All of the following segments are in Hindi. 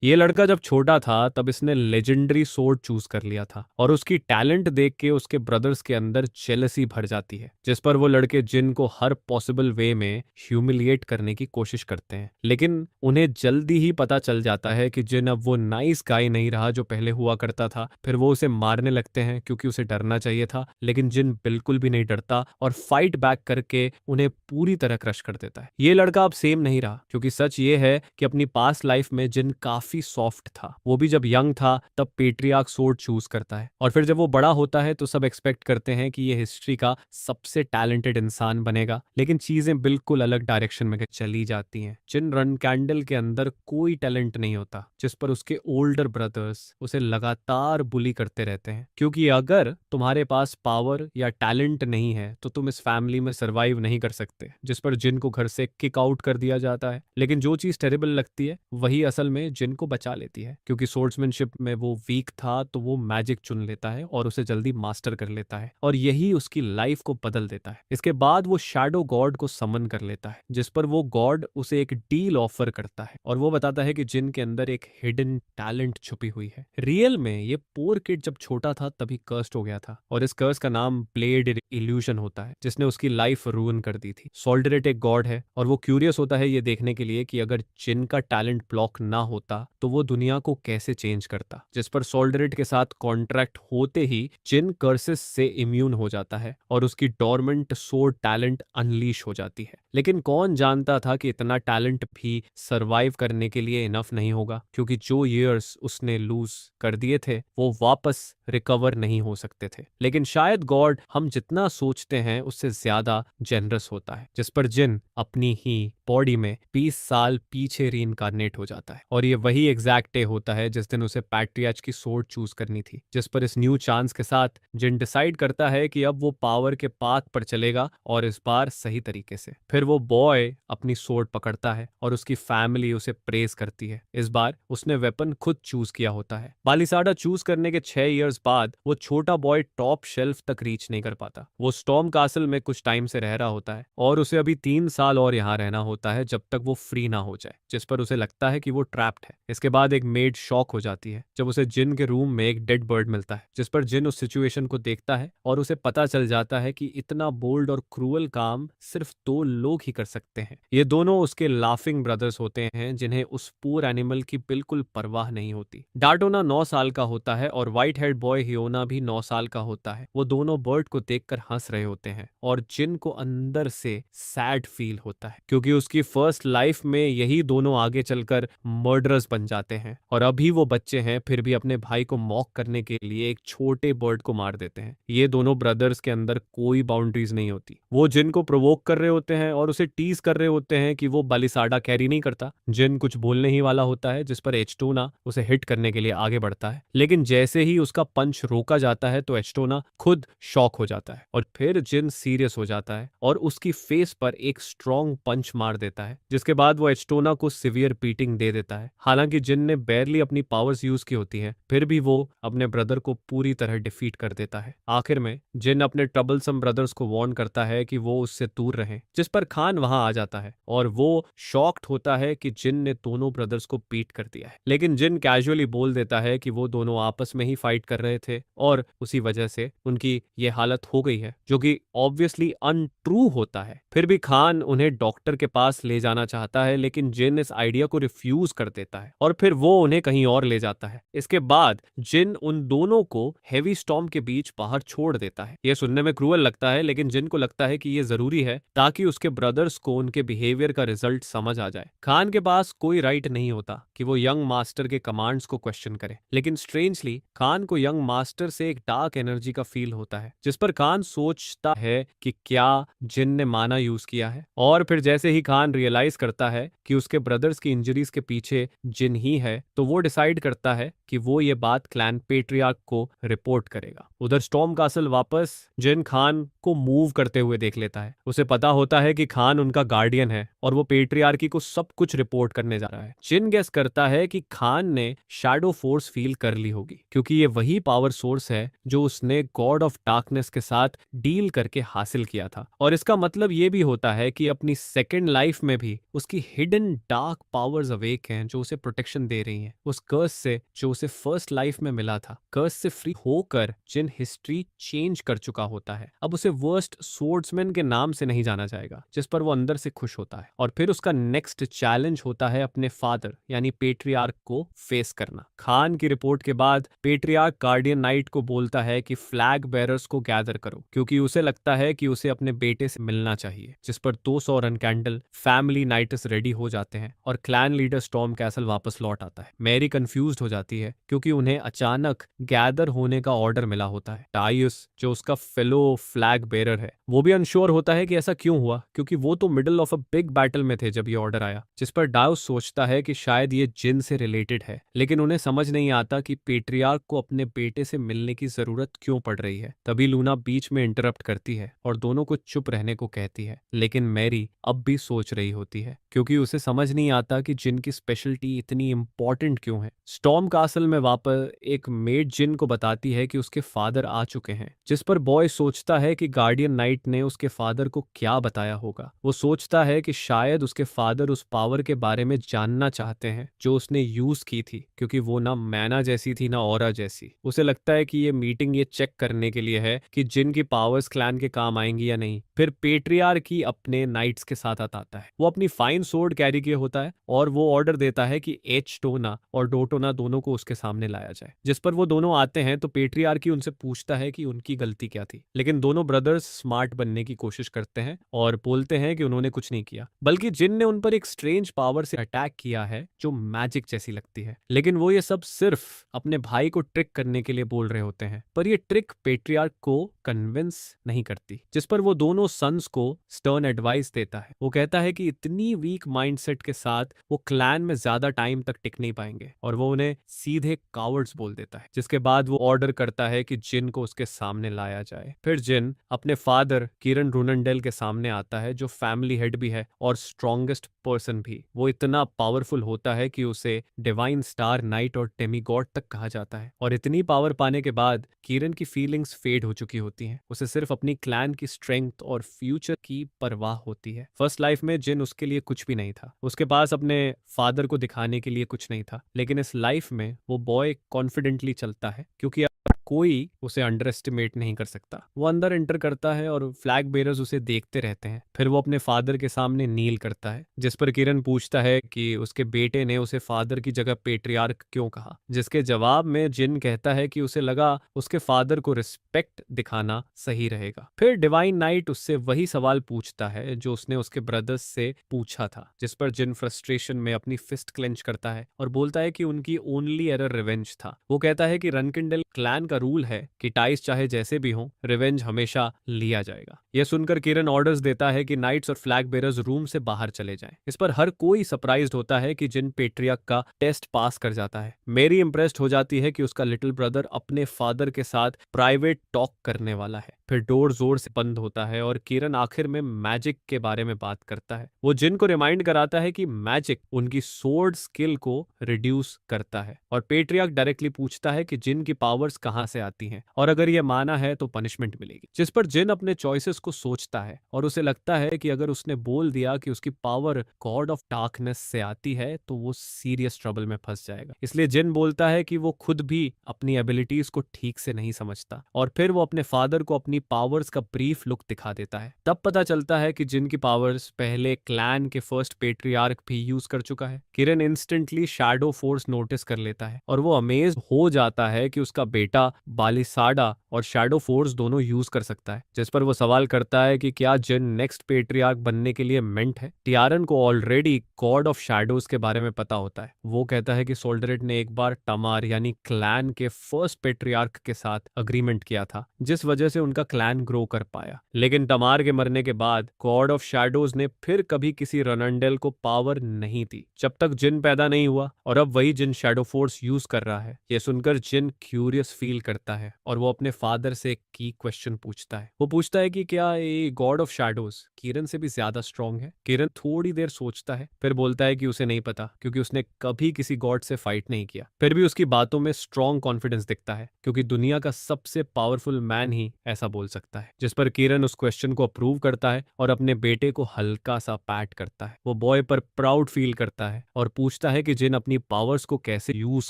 ये लड़का जब छोटा था तब इसने लेजेंडरी सोर्ड चूज कर लिया था और उसकी टैलेंट देख के उसके ब्रदर्स के अंदर जेलसी भर जाती है, जिस पर वो लड़के जिन को हर पॉसिबल वे में ह्यूमिलिएट करने की कोशिश करते हैं। लेकिन उन्हें जल्दी ही पता चल जाता है कि जिन अब वो नाइस गाय नहीं रहा जो पहले हुआ करता था। फिर वो उसे मारने लगते हैं क्योंकि उसे डरना चाहिए था, लेकिन जिन बिल्कुल भी नहीं डरता और फाइट बैक करके उन्हें पूरी तरह क्रश कर देता है। ये लड़का अब सेम नहीं रहा, क्योंकि सच ये है कि अपनी पास्ट लाइफ में जिन काफी सॉफ्ट था। वो भी जब यंग था तब पेट्रियार्क सोर्ड चूज करता है, और फिर जब वो बड़ा होता है तो सब एक्सपेक्ट करते हैं कि ये हिस्ट्री का सबसे टैलेंटेड इंसान बनेगा, लेकिन चीजें बिल्कुल अलग डायरेक्शन में चली जाती हैं। जिन रन कैंडल के अंदर कोई टैलेंट नहीं होता, जिस पर उसके ओल्डर ब्रदर्स उसे लगातार बुली करते रहते हैं, क्योंकि अगर तुम्हारे पास पावर या टैलेंट नहीं है तो तुम इस फैमिली में सरवाइव नहीं कर सकते। जिस पर जिन को घर से किक आउट कर दिया जाता है। लेकिन जो चीज टेरिबल लगती है वही असल में जिन को बचा लेती है, क्योंकि सोर्ड्समैनशिप में वो वीक था तो वो मैजिक चुन लेता है और उसे जल्दी मास्टर कर लेता है, और यही उसकी लाइफ को बदल देता है। इसके बाद वो शैडो गॉड को समन कर लेता है, जिस पर वो गॉड उसे एक डील ऑफर करता है और वो बताता है कि जिन के अंदर एक हिडन टैलेंट छुपी हुई है। रियल में ये पोर किड जब छोटा था तभी कर्स्ड हो गया था, और इस कर्स का नाम ब्लेड इल्यूशन होता है, जिसने उसकी लाइफ रूइन कर दी थी। सोल्डरेट एक गॉड है और वो क्यूरियस होता है ये देखने के लिए कि अगर जिन का टैलेंट ब्लॉक ना होता तो वो दुनिया को कैसे चेंज करता। जिस पर सोल्डरेट के साथ कॉन्ट्रैक्ट होते ही जिन कर्सेस से इम्यून हो जाता है और उसकी डोरमेंट सोर्ड टैलेंट अनलीश हो जाती है। लेकिन कौन जानता था कि इतना टैलेंट भी सरवाइव करने के लिए इनफ नहीं होगा, क्योंकि जो ईयर्स उसने लूज कर दिए थे वो वापस रिकवर नहीं हो सकते थे। लेकिन शायद गॉड हम जितना सोचते हैं उससे ज्यादा जेनरस होता है, जिस पर जिन अपनी ही बॉडी में 20 साल पीछे रीइंकार्नेट हो जाता है। और ये वही एग्जैक्ट डे होता है जिस दिन उसे पैट्रियार्च की सोर्ड चूज करनी थी, जिस पर इस न्यू चांस के साथ जिन डिसाइड करता है कि अब वो पावर के पाथ पर चलेगा, और इस बार सही तरीके से। फिर वो बॉय अपनी सोर्ड पकड़ता है और उसकी फैमिली उसे प्रेज करती है। इस बार उसने वेपन खुद चूज किया होता है। बालिसाडा चूज करने के 6 इयर्स बाद वो छोटा बॉय टॉप शेल्फ तक रीच नहीं कर पाता। वो स्टॉर्म कासल में कुछ टाइम से रह रहा होता है और उसे अभी 3 साल और यहाँ रहना होता है जब तक वो फ्री ना हो जाए, जिस पर उसे लगता है कि वो ट्रैप्ड है। इसके बाद एक मेड शॉक हो जाती है जब उसे जिन के रूम में एक डेड बर्ड मिलता है, जिस पर जिन उस सिचुएशन को देखता है और उसे पता चल जाता है कि इतना बोल्ड और क्रूअल काम सिर्फ 2 लोग ही कर सकते हैं। ये दोनों उसके लाफिंग ब्रदर्स होते हैं, जिन्हें उस पूर एनिमल की बिल्कुल परवाह नहीं होती। डार्टोना 9 साल का होता है और व्हाइट हेड बॉय हियोना भी 9 साल का होता है। वो दोनों बर्ड को देखकर हंस रहे होते हैं और जिन को अंदर से सैड फील होता है, क्योंकि उसकी फर्स्ट लाइफ में यही दोनों आगे चलकर मर्डरर्स बन जाते हैं, और अभी वो बच्चे हैं फिर भी अपने भाई को मॉक करने के लिए एक छोटे बर्ड को मार देते हैं। ये दोनों ब्रदर्स के अंदर कोई बाउंड्रीज नहीं होती। वो जिन को प्रोवोक कर रहे होते हैं और उसे टीज कर रहे होते हैं कि वो बालिसाडा कैरी नहीं करता। जिन कुछ बोलने ही वाला होता है, जिस पर एचटोना उसे हिट करने के लिए आगे बढ़ता है, लेकिन जैसे ही उसका पंच रोका जाता है तो एचटोना खुद शॉक हो जाता है, और फिर जिन सीरियस हो जाता है और उसकी फेस पर एक स्ट्रॉन्ग पंच मार देता है, जिसके बाद वो एचटोना को सिवियर बीटिंग दे देता है। हालांकि जिन ने बैरली अपनी पावर्स यूज की होती हैं, फिर भी वो अपने ब्रदर को पूरी तरह डिफीट कर देता है। आखिर में जिन अपने ट्रबलसम ब्रदर्स को वार्न करता है कि वो उससे दूर रहें, जिस पर खान वहां आ जाता है और वो शॉक्ड होता है कि जिन ने दोनों ब्रदर्स को बीट कर दिया है। लेकिन जिन कैजुअली बोल देता है कि वो दोनों आपस में ही फाइट कर रहे थे और उसी वजह से उनकी ये हालत हो गई है, जो कि ऑब्वियसली अनट्रू होता है। फिर भी खान उन्हें डॉक्टर के पास ले जाना चाहता है, लेकिन जिन इस आइडिया को रिफ्यूज कर देता है और फिर वो उन्हें कहीं और ले जाता है। इसके बाद जिन उन दोनों को हेवी स्टॉर्म के बीच बाहर छोड़ देता है। यह सुनने में क्रूअल लगता है, लेकिन जिन को लगता है कि ये जरूरी है ताकि उसके ब्रदर्स को उनके बिहेवियर का रिजल्ट समझ आ जाए। खान के पास कोई राइट नहीं होता कि वो यंग मास्टर के कमांड्स को क्वेश्चन करे, लेकिन स्ट्रेंजली खान को यंग मास्टर से एक डार्क एनर्जी का फील होता है, जिस पर खान सोचता है कि क्या जिन ने माना यूज किया है। और फिर जैसे ही खान रियलाइज करता है कि उसके ब्रदर्स की इंजरीज के पीछे जिन ही है, तो वो डिसाइड करता है कि वो ये बात क्लैन पेट्रियार्क को रिपोर्ट करेगा। उधर स्टॉर्म कासल वापस जिन खान को मूव करते हुए देख लेता है। उसे पता होता है कि खान उनका गार्डियन है और वो पेट्रियार्की को सब कुछ रिपोर्ट करने जा रहा है। जिन गेस करता है कि खान ने शैडो फोर्स फील कर ली होगी, क्योंकि ये वही पावर सोर्स है जो उसने गॉड ऑफ डार्कनेस के साथ डील करके हासिल किया था। और इसका मतलब ये भी होता है कि अपनी सेकेंड लाइफ में भी उसकी हिडन डार्क पावर्स अवेक हैं जो उसे प्रोटेक्शन दे रही हैं उस कर्स से जो उसे फर्स्ट लाइफ में मिला था। कर्स से फ्री होकर जिन हिस्ट्री चेंज कर चुका होता है। अब उसे वर्स्ट स्वर्ड्समैन के नाम से नहीं जाना जाएगा, जिस पर वो अंदर से खुश होता है। और फिर उसका नेक्स्ट चैलेंज होता है अपने फादर यानी पेट्रियार्क को फेस करना। खान की रिपोर्ट के बाद पेट्रियार्क गार्डियन नाइट को बोलता है कि फ्लैग बेरर्स को गैदर करो, क्योंकि उसे लगता है कि उसे अपने बेटे से मिलना चाहिए। जिस पर 200 run candle family nights ready हो जाते हैं और क्लैन लीडर स्टॉर्म कैसल वापस लौट आता है। मैरी कंफ्यूज्ड हो जाती है क्योंकि उन्हें अचानक गैदर होने का ऑर्डर मिला होता है। टाइस जो उसका फेलो फ्लैग बेरर है वो भी अनश्योर होता है कि ऐसा क्यों हुआ, क्योंकि वो तो middle of a big battle में थे जब ये ऑर्डर आया। जिस पर डायोस सोचता है कि शायद ये जिन से रिलेटेड है, लेकिन उन्हें समझ नहीं आता कि पेट्रियार्क को अपने बेटे से मिलने की जरूरत क्यों पड़ रही है। तभी लूना बीच में इंटरप्ट करती है और दोनों को चुप रहने को कहती है, लेकिन मैरी अब भी सोच रही होती है क्योंकि उसे समझ नहीं आता कि जिन की स्पेशलिटी इतनी इंपॉर्टेंट क्यों है। स्टॉर्म कासल में वापस एक मेड जिन को बताती है कि उसके फादर आ चुके हैं, जिस पर बॉय सोचता है कि गार्डियन नाइट ने उसके फादर को क्या बताया होगा। वो सोचता है कि शायद उसके फादर उस पावर के बारे में जानना चाहते हैं जो उसने यूज की थी, क्योंकि वो ना मैना जैसी थी ना ऑरा जैसी। उसे लगता है कि ये मीटिंग ये चेक करने के लिए है कि जिन की पावर्स क्लैन के काम आएंगी या नहीं। फिर पेट्रियार्क ही अपने नाइट्स के साथ आता है। वो अपनी फाइन सोर्ड कैरी किए होता है और वो ऑर्डर देता है कि एच टोना और डोटोना दोनों को उसके सामने लाया जाए। जिस पर वो दोनों आते हैं तो पेट्रियार्की उनसे पूछता है कि उनकी गलती क्या थी, लेकिन दोनों ब्रदर्स स्मार्ट बनने की कोशिश करते हैं और बोलते हैं कि उन्होंने कुछ नहीं किया, बल्कि जिन ने उन पर एक स्ट्रेंज पावर से अटैक किया है जो मैजिक जैसी लगती है। लेकिन वो ये सब सिर्फ अपने भाई को ट्रिक करने के लिए बोल रहे होते हैं, पर ये ट्रिक पेट्रियार्क को कन्विंस नहीं करती। जिस पर वो दोनों सन्स को स्टर्न एडवाइस देता है। वो कहता है कि इतनी वीक माइंडसेट के साथ वो क्लैन में ज्यादा टाइम तक टिक नहीं पाएंगे और वो उन्हें सीधे कावर्ड्स बोल देता है। जिसके बाद वो ऑर्डर करता है कि जिन को उसके सामने लाया जाए। फिर जिन अपने फादर किरण रूननडेल के सामने आता है जो फैमिली हेड भी है और स्ट्रॉन्गेस्ट पर्सन भी। वो इतना पावरफुल होता है कि उसे डिवाइन स्टार नाइट और डेमीगॉड तक कहा जाता है। और इतनी पावर पाने के बाद किरण की फीलिंग्स फेड हो चुकी होती हैं। उसे सिर्फ अपनी क्लैन की स्ट्रेंथ और फ्यूचर की परवाह होती है। फर्स्ट लाइफ में जिन उसके लिए कुछ भी नहीं था, उसके पास अपने फादर को दिखाने के लिए कुछ नहीं था, लेकिन इस लाइफ में वो बॉय कॉन्फिडेंटली चलता है क्योंकि कोई उसे अंडर एस्टिमेट नहीं कर सकता। वो अंदर एंटर करता है और फ्लैग बेरर्स उसे देखते रहते हैं। फिर वो अपने फादर के सामने नील करता है, जिस पर किरण पूछता है कि उसके बेटे ने उसे फादर की जगह पेट्रियार्क क्यों कहा। जिसके जवाब में जिन कहता है कि उसे लगा उसके फादर को रिस्पेक्ट दिखाना सही रहेगा। फिर डिवाइन नाइट उससे वही सवाल पूछता है जो उसने उसके ब्रदर्स से पूछा था, जिस पर जिन फ्रस्ट्रेशन में अपनी फिस्ट क्लेंच करता है और बोलता है कि उनकी ओनली एरर रिवेंज था। वो कहता है कि रनकिंडल क्लैन का रूल है कि टाइस चाहे जैसे भी हो, रिवेंज हमेशा लिया जाएगा। यह सुनकर किरण ऑर्डर्स देता है कि नाइट्स और फ्लैग बेरर्स रूम से बाहर चले जाएं। इस पर हर कोई सरप्राइज्ड होता है कि जिन पेट्रियार्क का टेस्ट पास कर जाता है। मेरी इंप्रेस्ड हो जाती है कि उसका लिटिल ब्रदर अपने फादर के साथ प्राइवेट टॉक करने वाला है। फिर डोर जोर से बंद होता है और किरण आखिर में मैजिक के बारे में बात करता है। वो जिन को रिमाइंड कराता है कि मैजिक उनकी सोर्ड स्किल को रिड्यूस करता है और पेट्रियार्क डायरेक्टली पूछता है कि जिन की पावर्स कहां से आती हैं और अगर ये माना है तो पनिशमेंट मिलेगी। जिस पर जिन अपने चॉइसेस को सोचता है और उसे लगता है कि अगर उसने बोल दिया कि उसकी पावर गॉड ऑफ डार्कनेस से आती है तो वो सीरियस ट्रबल में फंस जाएगा। इसलिए जिन बोलता है कि वो खुद भी अपनी एबिलिटीज को ठीक से नहीं समझता और फिर वो अपने फादर को अपनी पावर्स का ब्रीफ लुक दिखा देता है। तब पता चलता है कि जिन की पावर्स पहले क्लैन के फर्स्ट पेट्रियार्क भी यूज कर चुका है। किरण इंस्टेंटली शैडो फोर्स नोटिस कर लेता है और वो अमेज हो जाता है कि उसका बेटा बालिसाडा और शैडो फोर्स दोनों यूज कर सकता है। जिस पर वो सवाल करता है कि क्या जिन नेक्स्ट पेट्रियार्क बनने के लिए मेंट है। टियारन को ऑलरेडी गॉड ऑफ शैडोज के बारे में पता होता है। वो कहता है कि सोल्डरेट ने एक बार टमार यानी क्लैन के फर्स्ट पेट्रियार्क के साथ अग्रीमेंट किया था, जिस वजह से उनका क्लैन ग्रो कर पाया। लेकिन टमार के मरने के बाद गॉड ऑफ शैडोज ने फिर कभी किसी रनंडेल को पावर नहीं दी जब तक जिन पैदा नहीं हुआ और अब वही जिन शैडो फोर्स यूज कर रहा है। यह सुनकर जिन क्यूरियस फील करता है और वो अपने फादर से एक की क्वेश्चन पूछता है। वो पूछता है कि क्या ये गॉड ऑफ शैडोज किरण से भी ज्यादा स्ट्रांग है? किरण थोड़ी देर सोचता है, फिर बोलता है कि उसे नहीं पता, क्योंकि उसने कभी किसी गॉड से फाइट नहीं किया। फिर भी उसकी बातों में स्ट्रांग कॉन्फिडेंस दिखता है, क्योंकि दुनिया का सबसे पावरफुल मैन ही ऐसा बोल सकता है। जिस पर किरण उस क्वेश्चन को अप्रूव करता है और अपने बेटे को हल्का सा पैट करता है। वो बॉय पर प्राउड फील करता है और पूछता है कि जिन अपनी पावर्स को कैसे यूज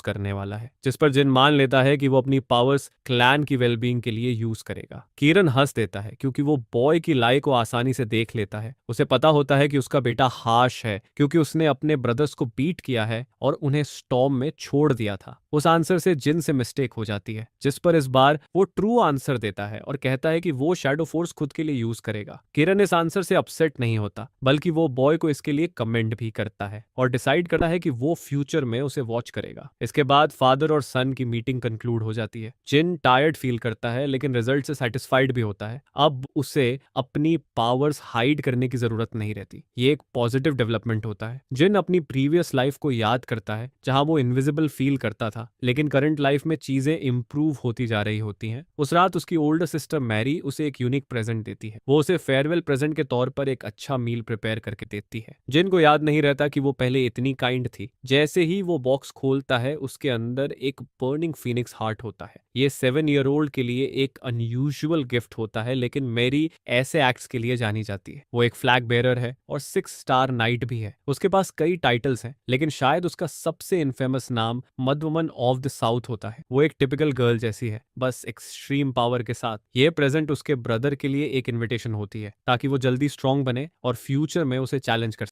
करने वाला है, जिस पर जिन मान लेता है कि वो अपनी पावर्स क्लैन की वेलबींग के लिए यूज करेगा। किरण हंस देता है, क्योंकि वो बॉय की लाई को आसानी से देख लेता है। उसे पता होता है कि उसका बेटा हाश है, क्योंकि उसने अपने ब्रदर्स को बीट किया है और उन्हें स्टॉर्म में छोड़ दिया था। उस आंसर से जिन से मिस्टेक हो जाती है, जिस पर इस बार वो ट्रू आंसर देता है और कहता है कि वो शैडो फोर्स खुद के लिए यूज करेगा। किरण इस आंसर से अपसेट नहीं होता, बल्कि वो बॉय को इसके लिए कमेंट भी करता है और डिसाइड करता है कि वो फ्यूचर में उसे वॉच करेगा। इसके बाद फादर और सन की मीटिंग कंक्लूड हो जाती है। जिन टायर्ड फील करता है, लेकिन रिजल्ट से सेटिस्फाइड भी होता है। अब उसे अपनी पावर्स हाइड करने की जरूरत नहीं रहती। ये एक पॉजिटिव डेवलपमेंट होता है। जिन अपनी प्रीवियस लाइफ को याद करता है, जहां वो इनविजिबल फील करता था, लेकिन करंट लाइफ में चीजें इंप्रूव होती जा रही होती हैं। उस रात उसकी ओल्डर सिस्टर मैरी उसे एक यूनिक प्रेजेंट देती है। वो उसे फेयरवेल प्रेजेंट के तौर पर एक अच्छा मील प्रिपेयर करके देती है। जिन को याद नहीं रहता कि वो पहले इतनी काइंड थी। जैसे ही वो बॉक्स खोलता है, उसके अंदर एक बर्निंग फीनिक्स हार्ट होता है। ये 7 ईयर ओल्ड के लिए एक अनयूजुअल गिफ्ट होता है, लेकिन मैरी ऐसे एक्ट्स के लिए जानी जाती है। वो एक फ्लैग बेरर है और 6 स्टार नाइट भी है। उसके पास कई टाइटल्स हैं, लेकिन शायद उसका सबसे इनफेमस नाम मदवमन ऑफ द साउथ होता है। वो एक टिपिकल गर्ल जैसी है, बस एक्सट्रीम पावर के साथ। ये प्रेजेंट उसके ब्रदर के लिए एक इनविटेशन होती है, ताकि वो जल्दी स्ट्रांग बने और फ्यूचर में उसे चैलेंज कर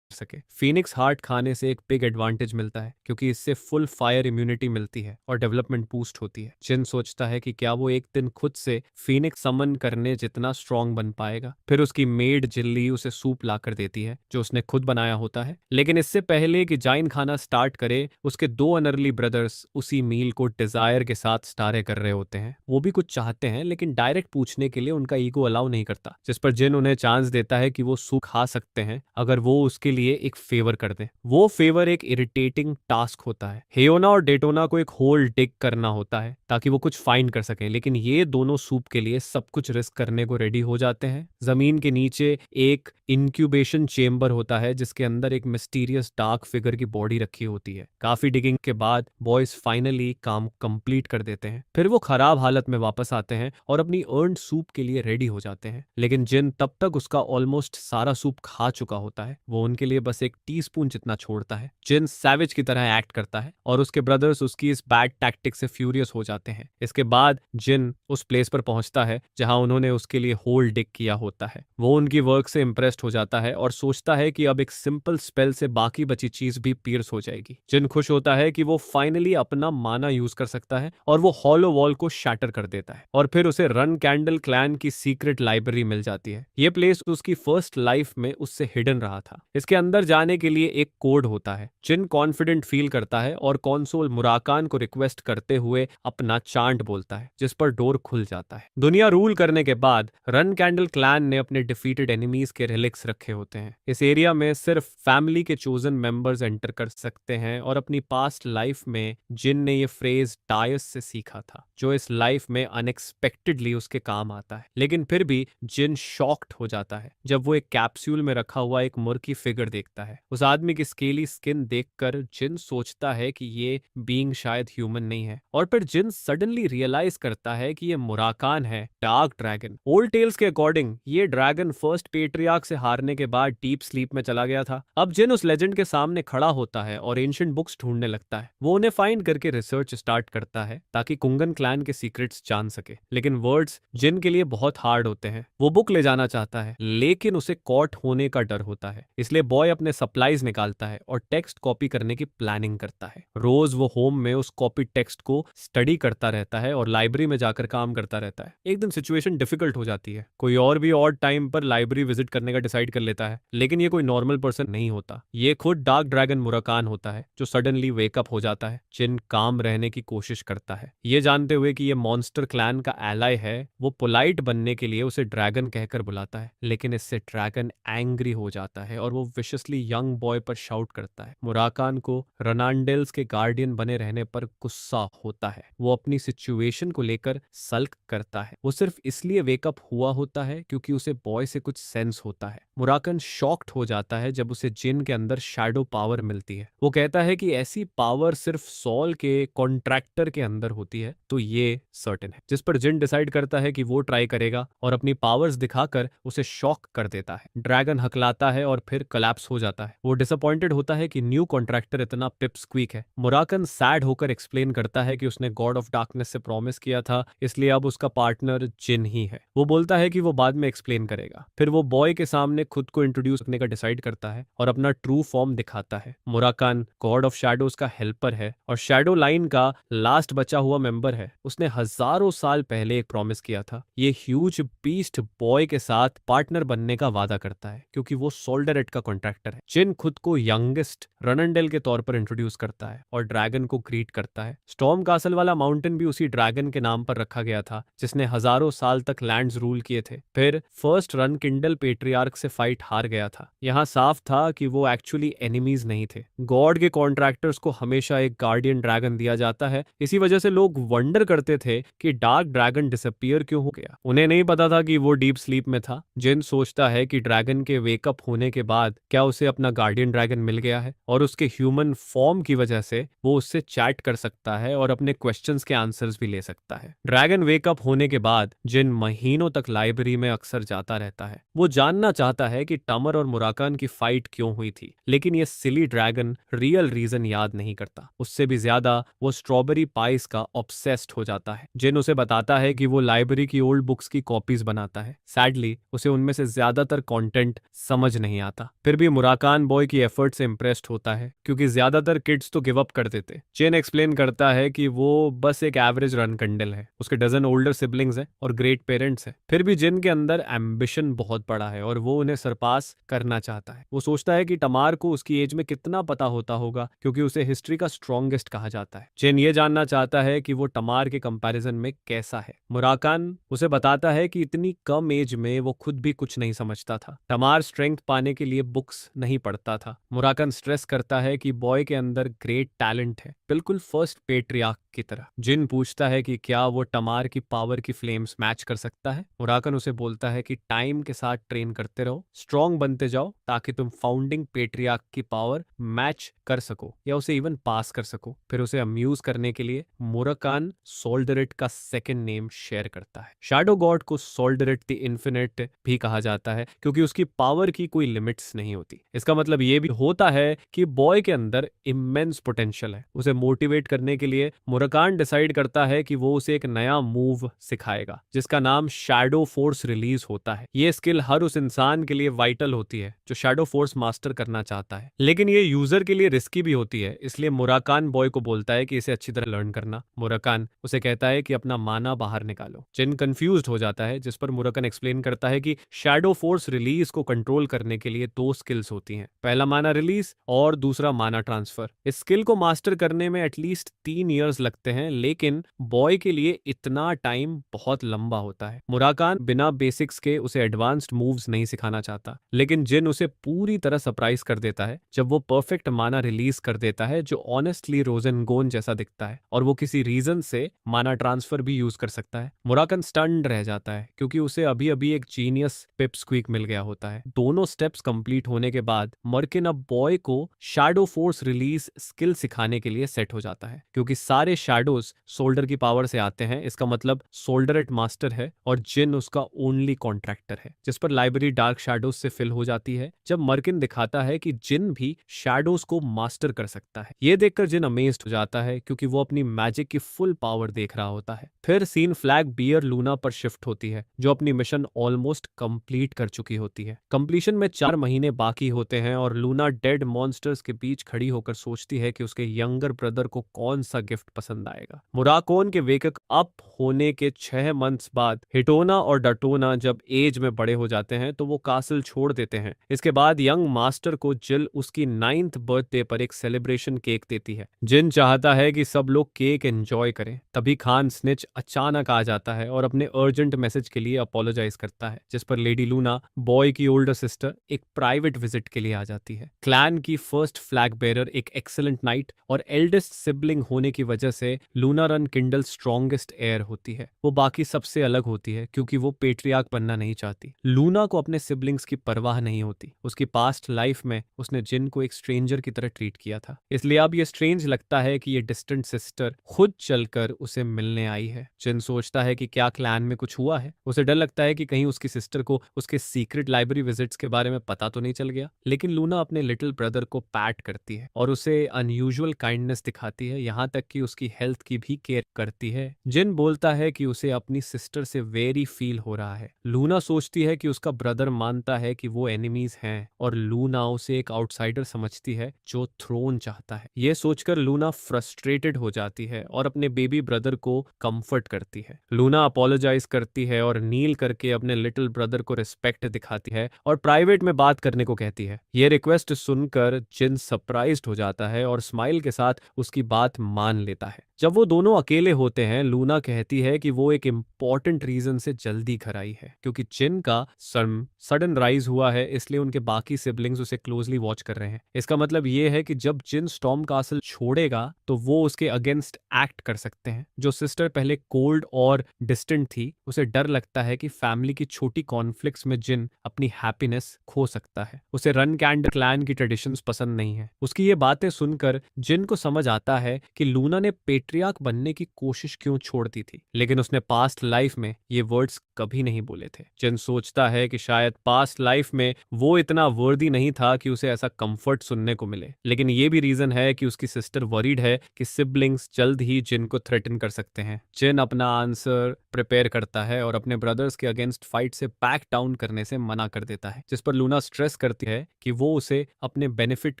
सके। फिनिक्स हार्ट खाने से एक बिग एडवांटेज मिलता है, क्योंकि इससे फुल फायर इम्यूनिटी मिलती है और डेवलपमेंट बूस्ट होती है। जिन सोचता है कि क्या वो एक दिन खुद से फिनिक्स समन करने जितना स्ट्रांग बन पाएगा। फिर उसकी मेड जिल्ली उसे सूप लाकर देती है, जो उसने खुद बनाया होता है। लेकिन इससे पहले कि जाइन खाना स्टार्ट करे, उसके 2 अनर्ली ब्रदर्स उसी मील को डिजायर के साथ स्टारे कर रहे होते हैं। वो भी कुछ चाहते हैं, लेकिन डायरेक्ट पूछने के लिए उनका ईगो अलाउ नहीं करता। जिस पर जिन उन्हें चांस देता है कि वो सूप खा सकते हैं, अगर वो उसके लिए एक फेवर कर दें। वो फेवर एक इरिटेटिंग टास्क होता है। हेयोना और डेटोना को एक होल डिग करना होता है, ताकि वो कुछ फाइंड कर सकें, लेकिन ये दोनों सूप के लिए सब कुछ रिस्क करने को रेडी हो जाते हैं। जमीन के नीचे एक इंक्यूबेशन चेम्बर होता है, जिसके अंदर एक मिस्टीरियस डार्क फिगर की बॉडी रखी होती है। काफी डिगिंग के बाद बॉयज फाइनली काम कंप्लीट कर देते हैं। फिर वो खराब हालत में वापस आते हैं और अपनी अर्नड सूप के लिए रेडी हो जाते हैं, लेकिन जिन तब तक उसका ऑलमोस्ट सारा सूप खा चुका होता है। वो उनके लिए बस एक टीस्पून जितना छोड़ता है। जिन सैवेज की तरह एक्ट करता है और उसके ब्रदर्स उसकी इस बैड टैक्टिक से फ्यूरियस हो जाते हैं। इसके बाद जिन उस प्लेस पर पहुंचता है जहां उन्होंने उसके लिए होल डिग किया होता है। वो उनकी वर्क से इंप्रेस्ड हो जाता है और सोचता है कि अब एक सिंपल स्पेल से बाकी बची चीज भी पियर्स हो जाएगी। जिन खुश होता है कि वो फाइनली अपना माना यूज कर सकता है और वो हॉलो वॉल को शैटर कर देता है, और फिर उसे रन कैंडल क्लैन की सीक्रेट लाइब्रेरी मिल जाती है। ये प्लेस उसकी फर्स्ट लाइफ में उससे हिडन रहा था। इसके अंदर जाने के लिए एक कोड होता है। जिन कॉन्फिडेंट फील करता है और कॉन्सोल मुराकान को रिक्वेस्ट करते हुए अपना चांट बोलता है, जिस पर डोर खुल जाता है। दुनिया रूल करने के बाद रन कैंडल क्लैन ने अपने डिफीटेड एनिमीज के रिलिक्स रखे होते हैं। इस एरिया में सिर्फ फैमिली के चोजन मेंबर्स एंटर कर सकते हैं, और अपनी पास्ट लाइफ में जिन ने ये फ्रेज टायस से सीखा था, जो इस लाइफ में अनएक्सपेक्टेडली उसके काम आता है। लेकिन फिर भी जिन शॉक्ड हो जाता है जब वो एक कैप्सूल में रखा हुआ एक मुर्की फिगर देखता है। उस आदमी की स्केली स्किन देखकर जिन सोचता है कि ये बीइंग शायद ह्यूमन नहीं है, और फिर जिन सडनली रियलाइज करता है कि ये मुराकान है, डार्क ड्रैगन। ओल्ड टेल्स के अकॉर्डिंग ये ड्रैगन फर्स्ट पेट्रियार्क से हारने के बाद डीप स्लीप में चला गया था। अब जिन उस लेजेंड के सामने खड़ा होता है और एंशिएंट बुक्स ढूंढने लगता है। वो उन्हें फाइंड करके रिसर्च स्टार्ट करता है, ताकि कुंगन क्लैन के सीक्रेट्स जान सके। लेकिन वर्ड्स जिन के लिए बहुत हार्ड होते हैं। वो बुक ले जाना चाहता है, लेकिन उसे कॉट होने का डर होता है। इसलिए बॉय अपने सप्लाईज निकालता है और टेक्स्ट कॉपी करने की प्लानिंग करता है। रोज वो होम में उस कॉपी टेक्स्ट को स्टडी करता रहता है और लाइब्रेरी में जाकर काम करता रहता है। एक दिन सिचुएशन डिफिकल्ट हो जाती है। कोई और भी ऑड टाइम पर लाइब्रेरी विजिट करने का डिसाइड कर लेता है, लेकिन ये कोई नॉर्मल पर्सन नहीं होता। ये खुद डार्क ड्रैगन मुराकान होता है, जो सडनली वेकअप हो जाता है। जिन काम रहने की कोशिश करता है, ये जानते हुए कि ये मॉन्स्टर क्लैन का एलाय है। वो पोलाइट बनने के लिए उसे ड्रैगन कहकर बुलाता है, लेकिन इससे ड्रैगन एंग्री हो जाता है और वो सस्पिशियसली यंग बॉय पर शाउट करता है। मुराकान को रनांडेल्स के गार्डियन बने रहने पर गुस्सा होता है। वो अपनी सिचुएशन को लेकर सल्क करता है। वो सिर्फ इसलिए वेकअप हुआ होता है क्योंकि उसे बॉय से कुछ सेंस होता है। मुराकन शॉक्ड हो जाता है जब उसे जिन के अंदर शैडो पावर मिलती है। वो कहता है कि ऐसी पावर सिर्फ सॉल के कॉन्ट्रैक्टर के अंदर होती है, तो ये सर्टेन है। जिस पर जिन डिसाइड करता है कि वो ट्राई करेगा और अपनी पावर्स दिखाकर उसे शॉक कर देता है। ड्रैगन हकलाता है और फिर कोलैप्स हो जाता है। वो डिसअपॉइंटेड होता है कि न्यू कॉन्ट्रैक्टर इतना पिपस्क्वीक है। मुराकन सैड होकर एक्सप्लेन करता है कि उसने गॉड ऑफ डार्कनेस से प्रॉमिस किया था, इसलिए अब उसका पार्टनर जिन ही है। वो बोलता है कि वो बाद में एक्सप्लेन करेगा। फिर वो बॉय के सामने खुद को इंट्रोड्यूस करने का डिसाइड करता है और अपना ट्रू फॉर्म दिखाता है। मुराकान गॉड ऑफ शैडोज का हेल्पर है और शैडो लाइन का लास्ट बचा हुआ मेंबर है। उसने हजारों साल पहले एक प्रॉमिस किया था। ये ह्यूज बीस्ट बॉय के साथ पार्टनर बनने का वादा करता है क्योंकि वो सोल्डरेट का कॉन्ट्रैक्टर है। जिन खुद को यंगेस्ट रनंडेल के तौर पर इंट्रोड्यूस करता है और ड्रैगन को ग्रीट करता है। स्टॉर्म कासल वाला माउंटेन भी उसी ड्रैगन के नाम पर रखा गया था जिसने हजारों साल तक लैंड्स रूल किए थे। फिर फर्स्ट रन किंडल पेट्रियार्क से फाइट हार गया था। यहाँ साफ था कि वो एक्चुअली एनिमीज नहीं थे। गॉड के कॉन्ट्रैक्टर्स को हमेशा एक गार्डियन ड्रैगन दिया जाता है। इसी वजह से लोग वंडर करते थे कि डार्क ड्रैगन डिसअपीयर क्यों हो गया। उन्हें नहीं पता था कि वो डीप स्लीप में था। जिन सोचता है कि ड्रैगन के वेकअप होने के बाद क्या उसे अपना गार्डियन ड्रैगन मिल गया है और उसके ह्यूमन फॉर्म की वजह से वो उससे चैट कर सकता है और अपने क्वेश्चंस के आंसर्स भी ले सकता है। ड्रैगन वेकअप होने के बाद जिन महीनों तक लाइब्रेरी में अक्सर जाता रहता है। वो जानना चाहता है कि टमर और मुराकान की फाइट क्यों हुई थी, लेकिन ये सिली ड्रैगन रियल रीजन याद नहीं करता। उससे भी ज्यादा वो स्ट्रॉबेरी पाइस का ऑब्सेस्ड हो जाता है। जिन उसे बताता है कि वो लाइब्रेरी की ओल्ड बुक्स की कॉपीज बनाता है। सैडली उसे उनमें से ज्यादातर कंटेंट समझ नहीं आता। फिर भी मुराकान बॉय की एफर्ट से इंप्रेस्ड होता है क्योंकि ज्यादातर किड्स तो गिव अप कर देते। चेन एक्सप्लेन करता है कि वो बस एक एवरेज रन कंडल है। उसके डजन ओल्डर सिबलिंग्स हैं और ग्रेट पेरेंट्स हैं। फिर भी जिन के अंदर एम्बिशन बहुत बड़ा है और वो उन्हें सरपास करना चाहता है। वो सोचता है कि टमार को उसकी एज में कितना पता होता होगा क्योंकि उसे हिस्ट्री का स्ट्रॉन्गेस्ट कहा जाता है। चेन ये जानना चाहता है कि वो टमार के कंपैरिजन में कैसा है। मुराकान उसे बताता है कि इतनी कम एज में वो खुद भी कुछ नहीं समझता था। टमार स्ट्रेंथ पाने के लिए बुक्स नहीं पढ़ता था। मुराकान स्ट्रेस करता है कि बॉय के अंदर ग्रेट टैलेंट है, बिल्कुल फर्स्ट पेट्रियार्क की तरह। जिन पूछता है कि क्या वो टमार की पावर की फ्लेम्स मैच कर सकता है। मुराकन उसे बोलता है कि टाइम के साथ ट्रेन करते रहो, स्ट्रॉन्ग बनते जाओ ताकि तुम फाउंडिंग पेट्रियार्क की पावर मैच कर सको या उसे इवन पास कर सको। फिर उसे अम्यूज करने के लिए मुराकान सोल्डरेट का सेकंड नेम शेयर करता है। शैडो गॉड को सोल्डरेट द इन्फिनिट भी कहा जाता है क्योंकि उसकी पावर की कोई लिमिट्स नहीं होती। इसका मतलब ये भी होता है कि बॉय के अंदर इमेंस पोटेंशियल है। उसे मोटिवेट करने के लिए मुराकान डिसाइड करता है कि वो उसे एक नया मूव सिखाएगा जिसका नाम शैडो फोर्स रिलीज होता है। ये स्किल हर उस इंसान के लिए वाइटल होती है जो शैडो फोर्स मास्टर करना चाहता है, लेकिन ये यूजर के लिए रिस्की भी होती है। इसलिए मुराकान बॉय को बोलता है कि इसे अच्छी तरह लर्न करना। मुराकान उसे कहता है कि अपना माना बाहर निकालो। जिन कंफ्यूज्ड हो जाता है, जिस पर मुराकान एक्सप्लेन करता है कि शैडो फोर्स रिलीज को कंट्रोल करने के लिए दो स्किल्स होती हैं, पहला माना रिलीज और दूसरा माना ट्रांसफर। इस स्किल को मास्टर करने में एटलीस्ट 3 इयर्स लगते हैं, लेकिन बॉय के लिए इतना टाइम बहुत लंबा होता है। मुराकान बिना बेसिक्स के उसे एडवांस्ड मूव्स नहीं सिखाना चाहता, लेकिन जिन उसे पूरी तरह सरप्राइज कर देता है जब वो परफेक्ट माना रिलीज कर देता है जो ऑनेस्टली रोजेनगोन जैसा दिखता है और वो किसी रीजन से माना ट्रांसफर भी यूज कर सकता है। मुराकान स्टन्ड रह जाता है क्योंकि उसे अभी अभी एक जीनियस पिपस्क्वीक मिल गया होता है। दोनों स्टेप्स कंप्लीट होने के बाद मर्किन अब बॉय को शैडो फोर्स रिलीज स्किल सिखाने के लिए सेट हो जाता है क्योंकि सारे शैडोज सोल्डर की पावर से आते हैं। इसका मतलब सोल्डरेट मास्टर है और जिन उसका ओनली कॉन्ट्रैक्टर है, जिस पर लाइब्रेरी डार्क शैडोज से फिल हो जाती है जब मर्किन दिखाता है कि जिन भी शैडोज को मास्टर कर सकता है। ये देखकर जिन अमेज्ड हो जाता है क्योंकि वो अपनी मैजिक की फुल पावर देख रहा होता है। फिर सीन फ्लैग बियर लूना पर शिफ्ट होती है जो अपनी मिशन ऑलमोस्ट कंप्लीट कर चुकी होती है। कंप्लीशन में 4 महीने बाकी होते हैं और लूना डेड मॉन्स्टर्स के बीच खड़ी होकर सोचती है कि उसके यंगर ब्रदर को कौन सा गिफ्ट पसंद आएगा। मुराकोन के वेकअप अप होने के 6 मंथ्स बाद हिटोना और डटोना जब एज में बड़े हो जाते हैं तो वो कासल छोड़ देते हैं। इसके बाद यंग मास्टर को जिल उसकी 9th बर्थडे पर एक सेलिब्रेशन केक देती है। जिन चाहता है कि सब लोग केक एंजॉय करें, तभी खान स्निच अचानक आ जाता है और अपने अर्जेंट मैसेज के लिए अपोलोजाइज करता है, जिस पर लेडी लूना, बॉय की ओल्डर सिस्टर, एक प्राइवेट विजिट के लिए आ जाती है। क्लैन की फर्स्ट फ्लैग बेरर, एक एक्सेलेंट नाइट और एल्डेस्ट सिबलिंग होने की वजह से Luna run Kindle strongest air होती है। वो बाकी सबसे अलग होती है क्योंकि वो पेट्रियार्क बनना नहीं चाहती। लूना को अपने सिबलिंग्स की परवाह नहीं होती। उसकी पास्ट लाइफ में उसने जिन को एक स्ट्रेंजर की तरह ट्रीट किया था, इसलिए अब ये स्ट्रेंज लगता है कि ये डिस्टेंट सिस्टर खुद चलकर उसे मिलने आई है। जिन सोचता है कि क्या क्लैन में कुछ हुआ है। उसे डर लगता है कि कहीं उसकी सिस्टर को उसके सीक्रेट लाइब्रेरी विजिट्स के बारे में पता तो नहीं चल गया। लेकिन लूना अपने लिटिल ब्रदर को पैट करती है और उसे अनयूजुअल काइंडनेस दिखाती है, यहाँ तक कि उसकी हेल्थ की भी केयर करती है। जिन बोलता है कि उसे अपनी सिस्टर से वेरी फील हो रहा है। लूना सोचती है कि उसका ब्रदर मानता है कि वो एनिमीज हैं और लूना उसे एक आउटसाइडर समझती है जो थ्रोन चाहता है। ये सोचकर लूना फ्रस्ट्रेटेड हो जाती है और अपने बेबी ब्रदर को कंफर्ट करती है। लूना अपोलोजाइज करती है और नील करके अपने लिटिल ब्रदर को रिस्पेक्ट दिखाती है और प्राइवेट में बात करने को कहती है। ये रिक्वेस्ट सुनकर जिन सरप्राइज्ड हो जाता है और स्माइल के साथ उसकी बात मान लेता है। जब वो दोनों अकेले होते हैं, लूना कहती है कि वो एक इम्पॉर्टेंट रीजन से जल्दी घर आई है, क्योंकि जिन का सडन राइज हुआ है, इसलिए उनके बाकी सिबलिंग्स उसे क्लोजली वॉच कर रहे हैं। इसका मतलब ये है कि जब जिन स्टॉर्म कासल छोड़ेगा तो वो उसके अगेंस्ट एक्ट कर सकते हैं। जो सिस्टर पहले कोल्ड और डिस्टेंट थी, उसे डर लगता है कि फैमिली की छोटी कॉन्फ्लिक्ट्स में जिन अपनी हैप्पीनेस खो सकता है। उसे रन कैंडल क्लैन की ट्रेडिशंस पसंद नहीं है। उसकी ये बातें सुनकर जिन को समझ आता है कि लूना ने पेट्रियार्क बनने की कोशिश क्यों छोड़ दी थी, लेकिन उसने पास्ट लाइफ में ये वर्ड्स कभी नहीं बोले थे। जिन सोचता है कि शायद पास्ट लाइफ में वो इतना वर्दी नहीं था कि उसे ऐसा कंफर्ट सुनने को मिले, लेकिन ये भी रीजन है कि उसकी सिस्टर वरीड है कि सिबलिंग्स जल्द ही जिन को थ्रेटन कर सकते हैं। जिन अपना आंसर प्रिपेयर करता है और अपने ब्रदर्स के अगेंस्ट फाइट से बैक डाउन करने से मना कर देता है, जिस पर लूना स्ट्रेस करती है कि वो उसे अपने बेनिफिट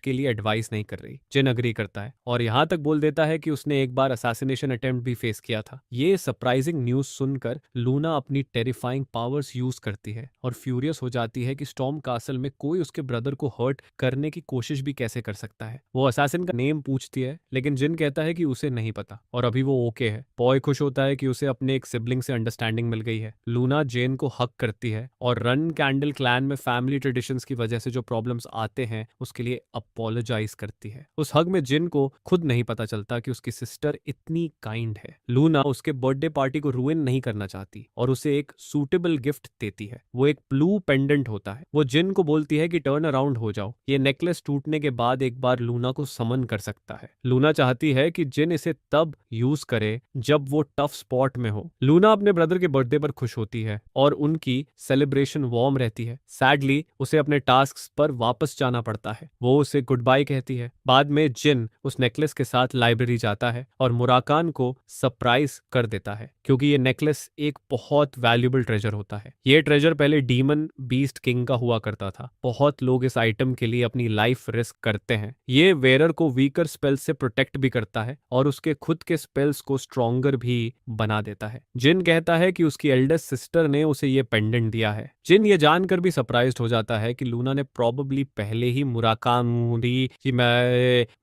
के लिए एडवाइस नहीं कर रही। जिन अग्री करता है और यहाँ तक बोल देता है कि उसने एक बार असैसिनेशन अटेम्प्ट भी फेस किया था। ये सरप्राइजिंग न्यूज सुनकर लूना अपनी टेरिफाइंग पावर्स यूज करती है और फ्यूरियस हो जाती है कि स्टॉर्म कासल में कोई उसके ब्रदर को हर्ट करने की कोशिश भी कैसे कर सकता है। वो असैसिन का नेम पूछती है, लेकिन जिन कहता है कि उसे नहीं पता और अभी वो ओके है। बॉय खुश होता है कि उसे अपने एक सिबलिंग से अंडरस्टैंडिंग मिल गई है। लूना जेन को हक करती है और रन कैंडल क्लैन में फैमिली ट्रेडिशंस की वजह से जो प्रॉब्लम्स आते हैं उसके लिए अपोलोजाइज करती है। उस हग में जिन को खुद नहीं पता चलता कि उसकी सिस्टर इतनी काइंड है। लूना उसके बर्थडे पार्टी को रुइन नहीं करना चाहती और उसे एक सूटेबल गिफ्ट देती है। वो एक ब्लू पेंडेंट होता है। वो जिन को बोलती है कि टर्न अराउंड हो जाओ। ये नेकलेस टूटने के बाद एक बार लूना को समन कर सकता है। लूना चाहती है कि जिन इसे तब यूज करे जब वो टफ स्पॉट में हो। लूना अपने ब्रदर के बर्थडे पर खुश होती है और उनकी सेलिब्रेशन वार्म रहती है। सैडली उसे अपने टास्क पर वापस जाना पड़ता है। वो उसे गुड बाय कहती है। बाद में जिन उस नेकलेस के साथ लाइब्रेरी जाता है और मुराकान को सरप्राइज कर देता है, क्योंकि ये नेकलेस एक बहुत वैल्यूबल ट्रेजर होता है। ये ट्रेजर पहले डीमन बीस्ट किंग का हुआ करता था। बहुत लोग इस आइटम के लिए अपनी लाइफ रिस्क करते हैं। ये वेयर को वीकर स्पेल्स से प्रोटेक्ट भी करता है और उसके खुद के स्पेल्स को स्ट्रॉन्गर भी बना देता है। जिन कहता है कि उसकी एल्डेस्ट सिस्टर ने उसे ये पेंडेंट दिया है। जिन ये जानकर भी सरप्राइज्ड हो जाता है कि लूना ने प्रोबेबली पहले ही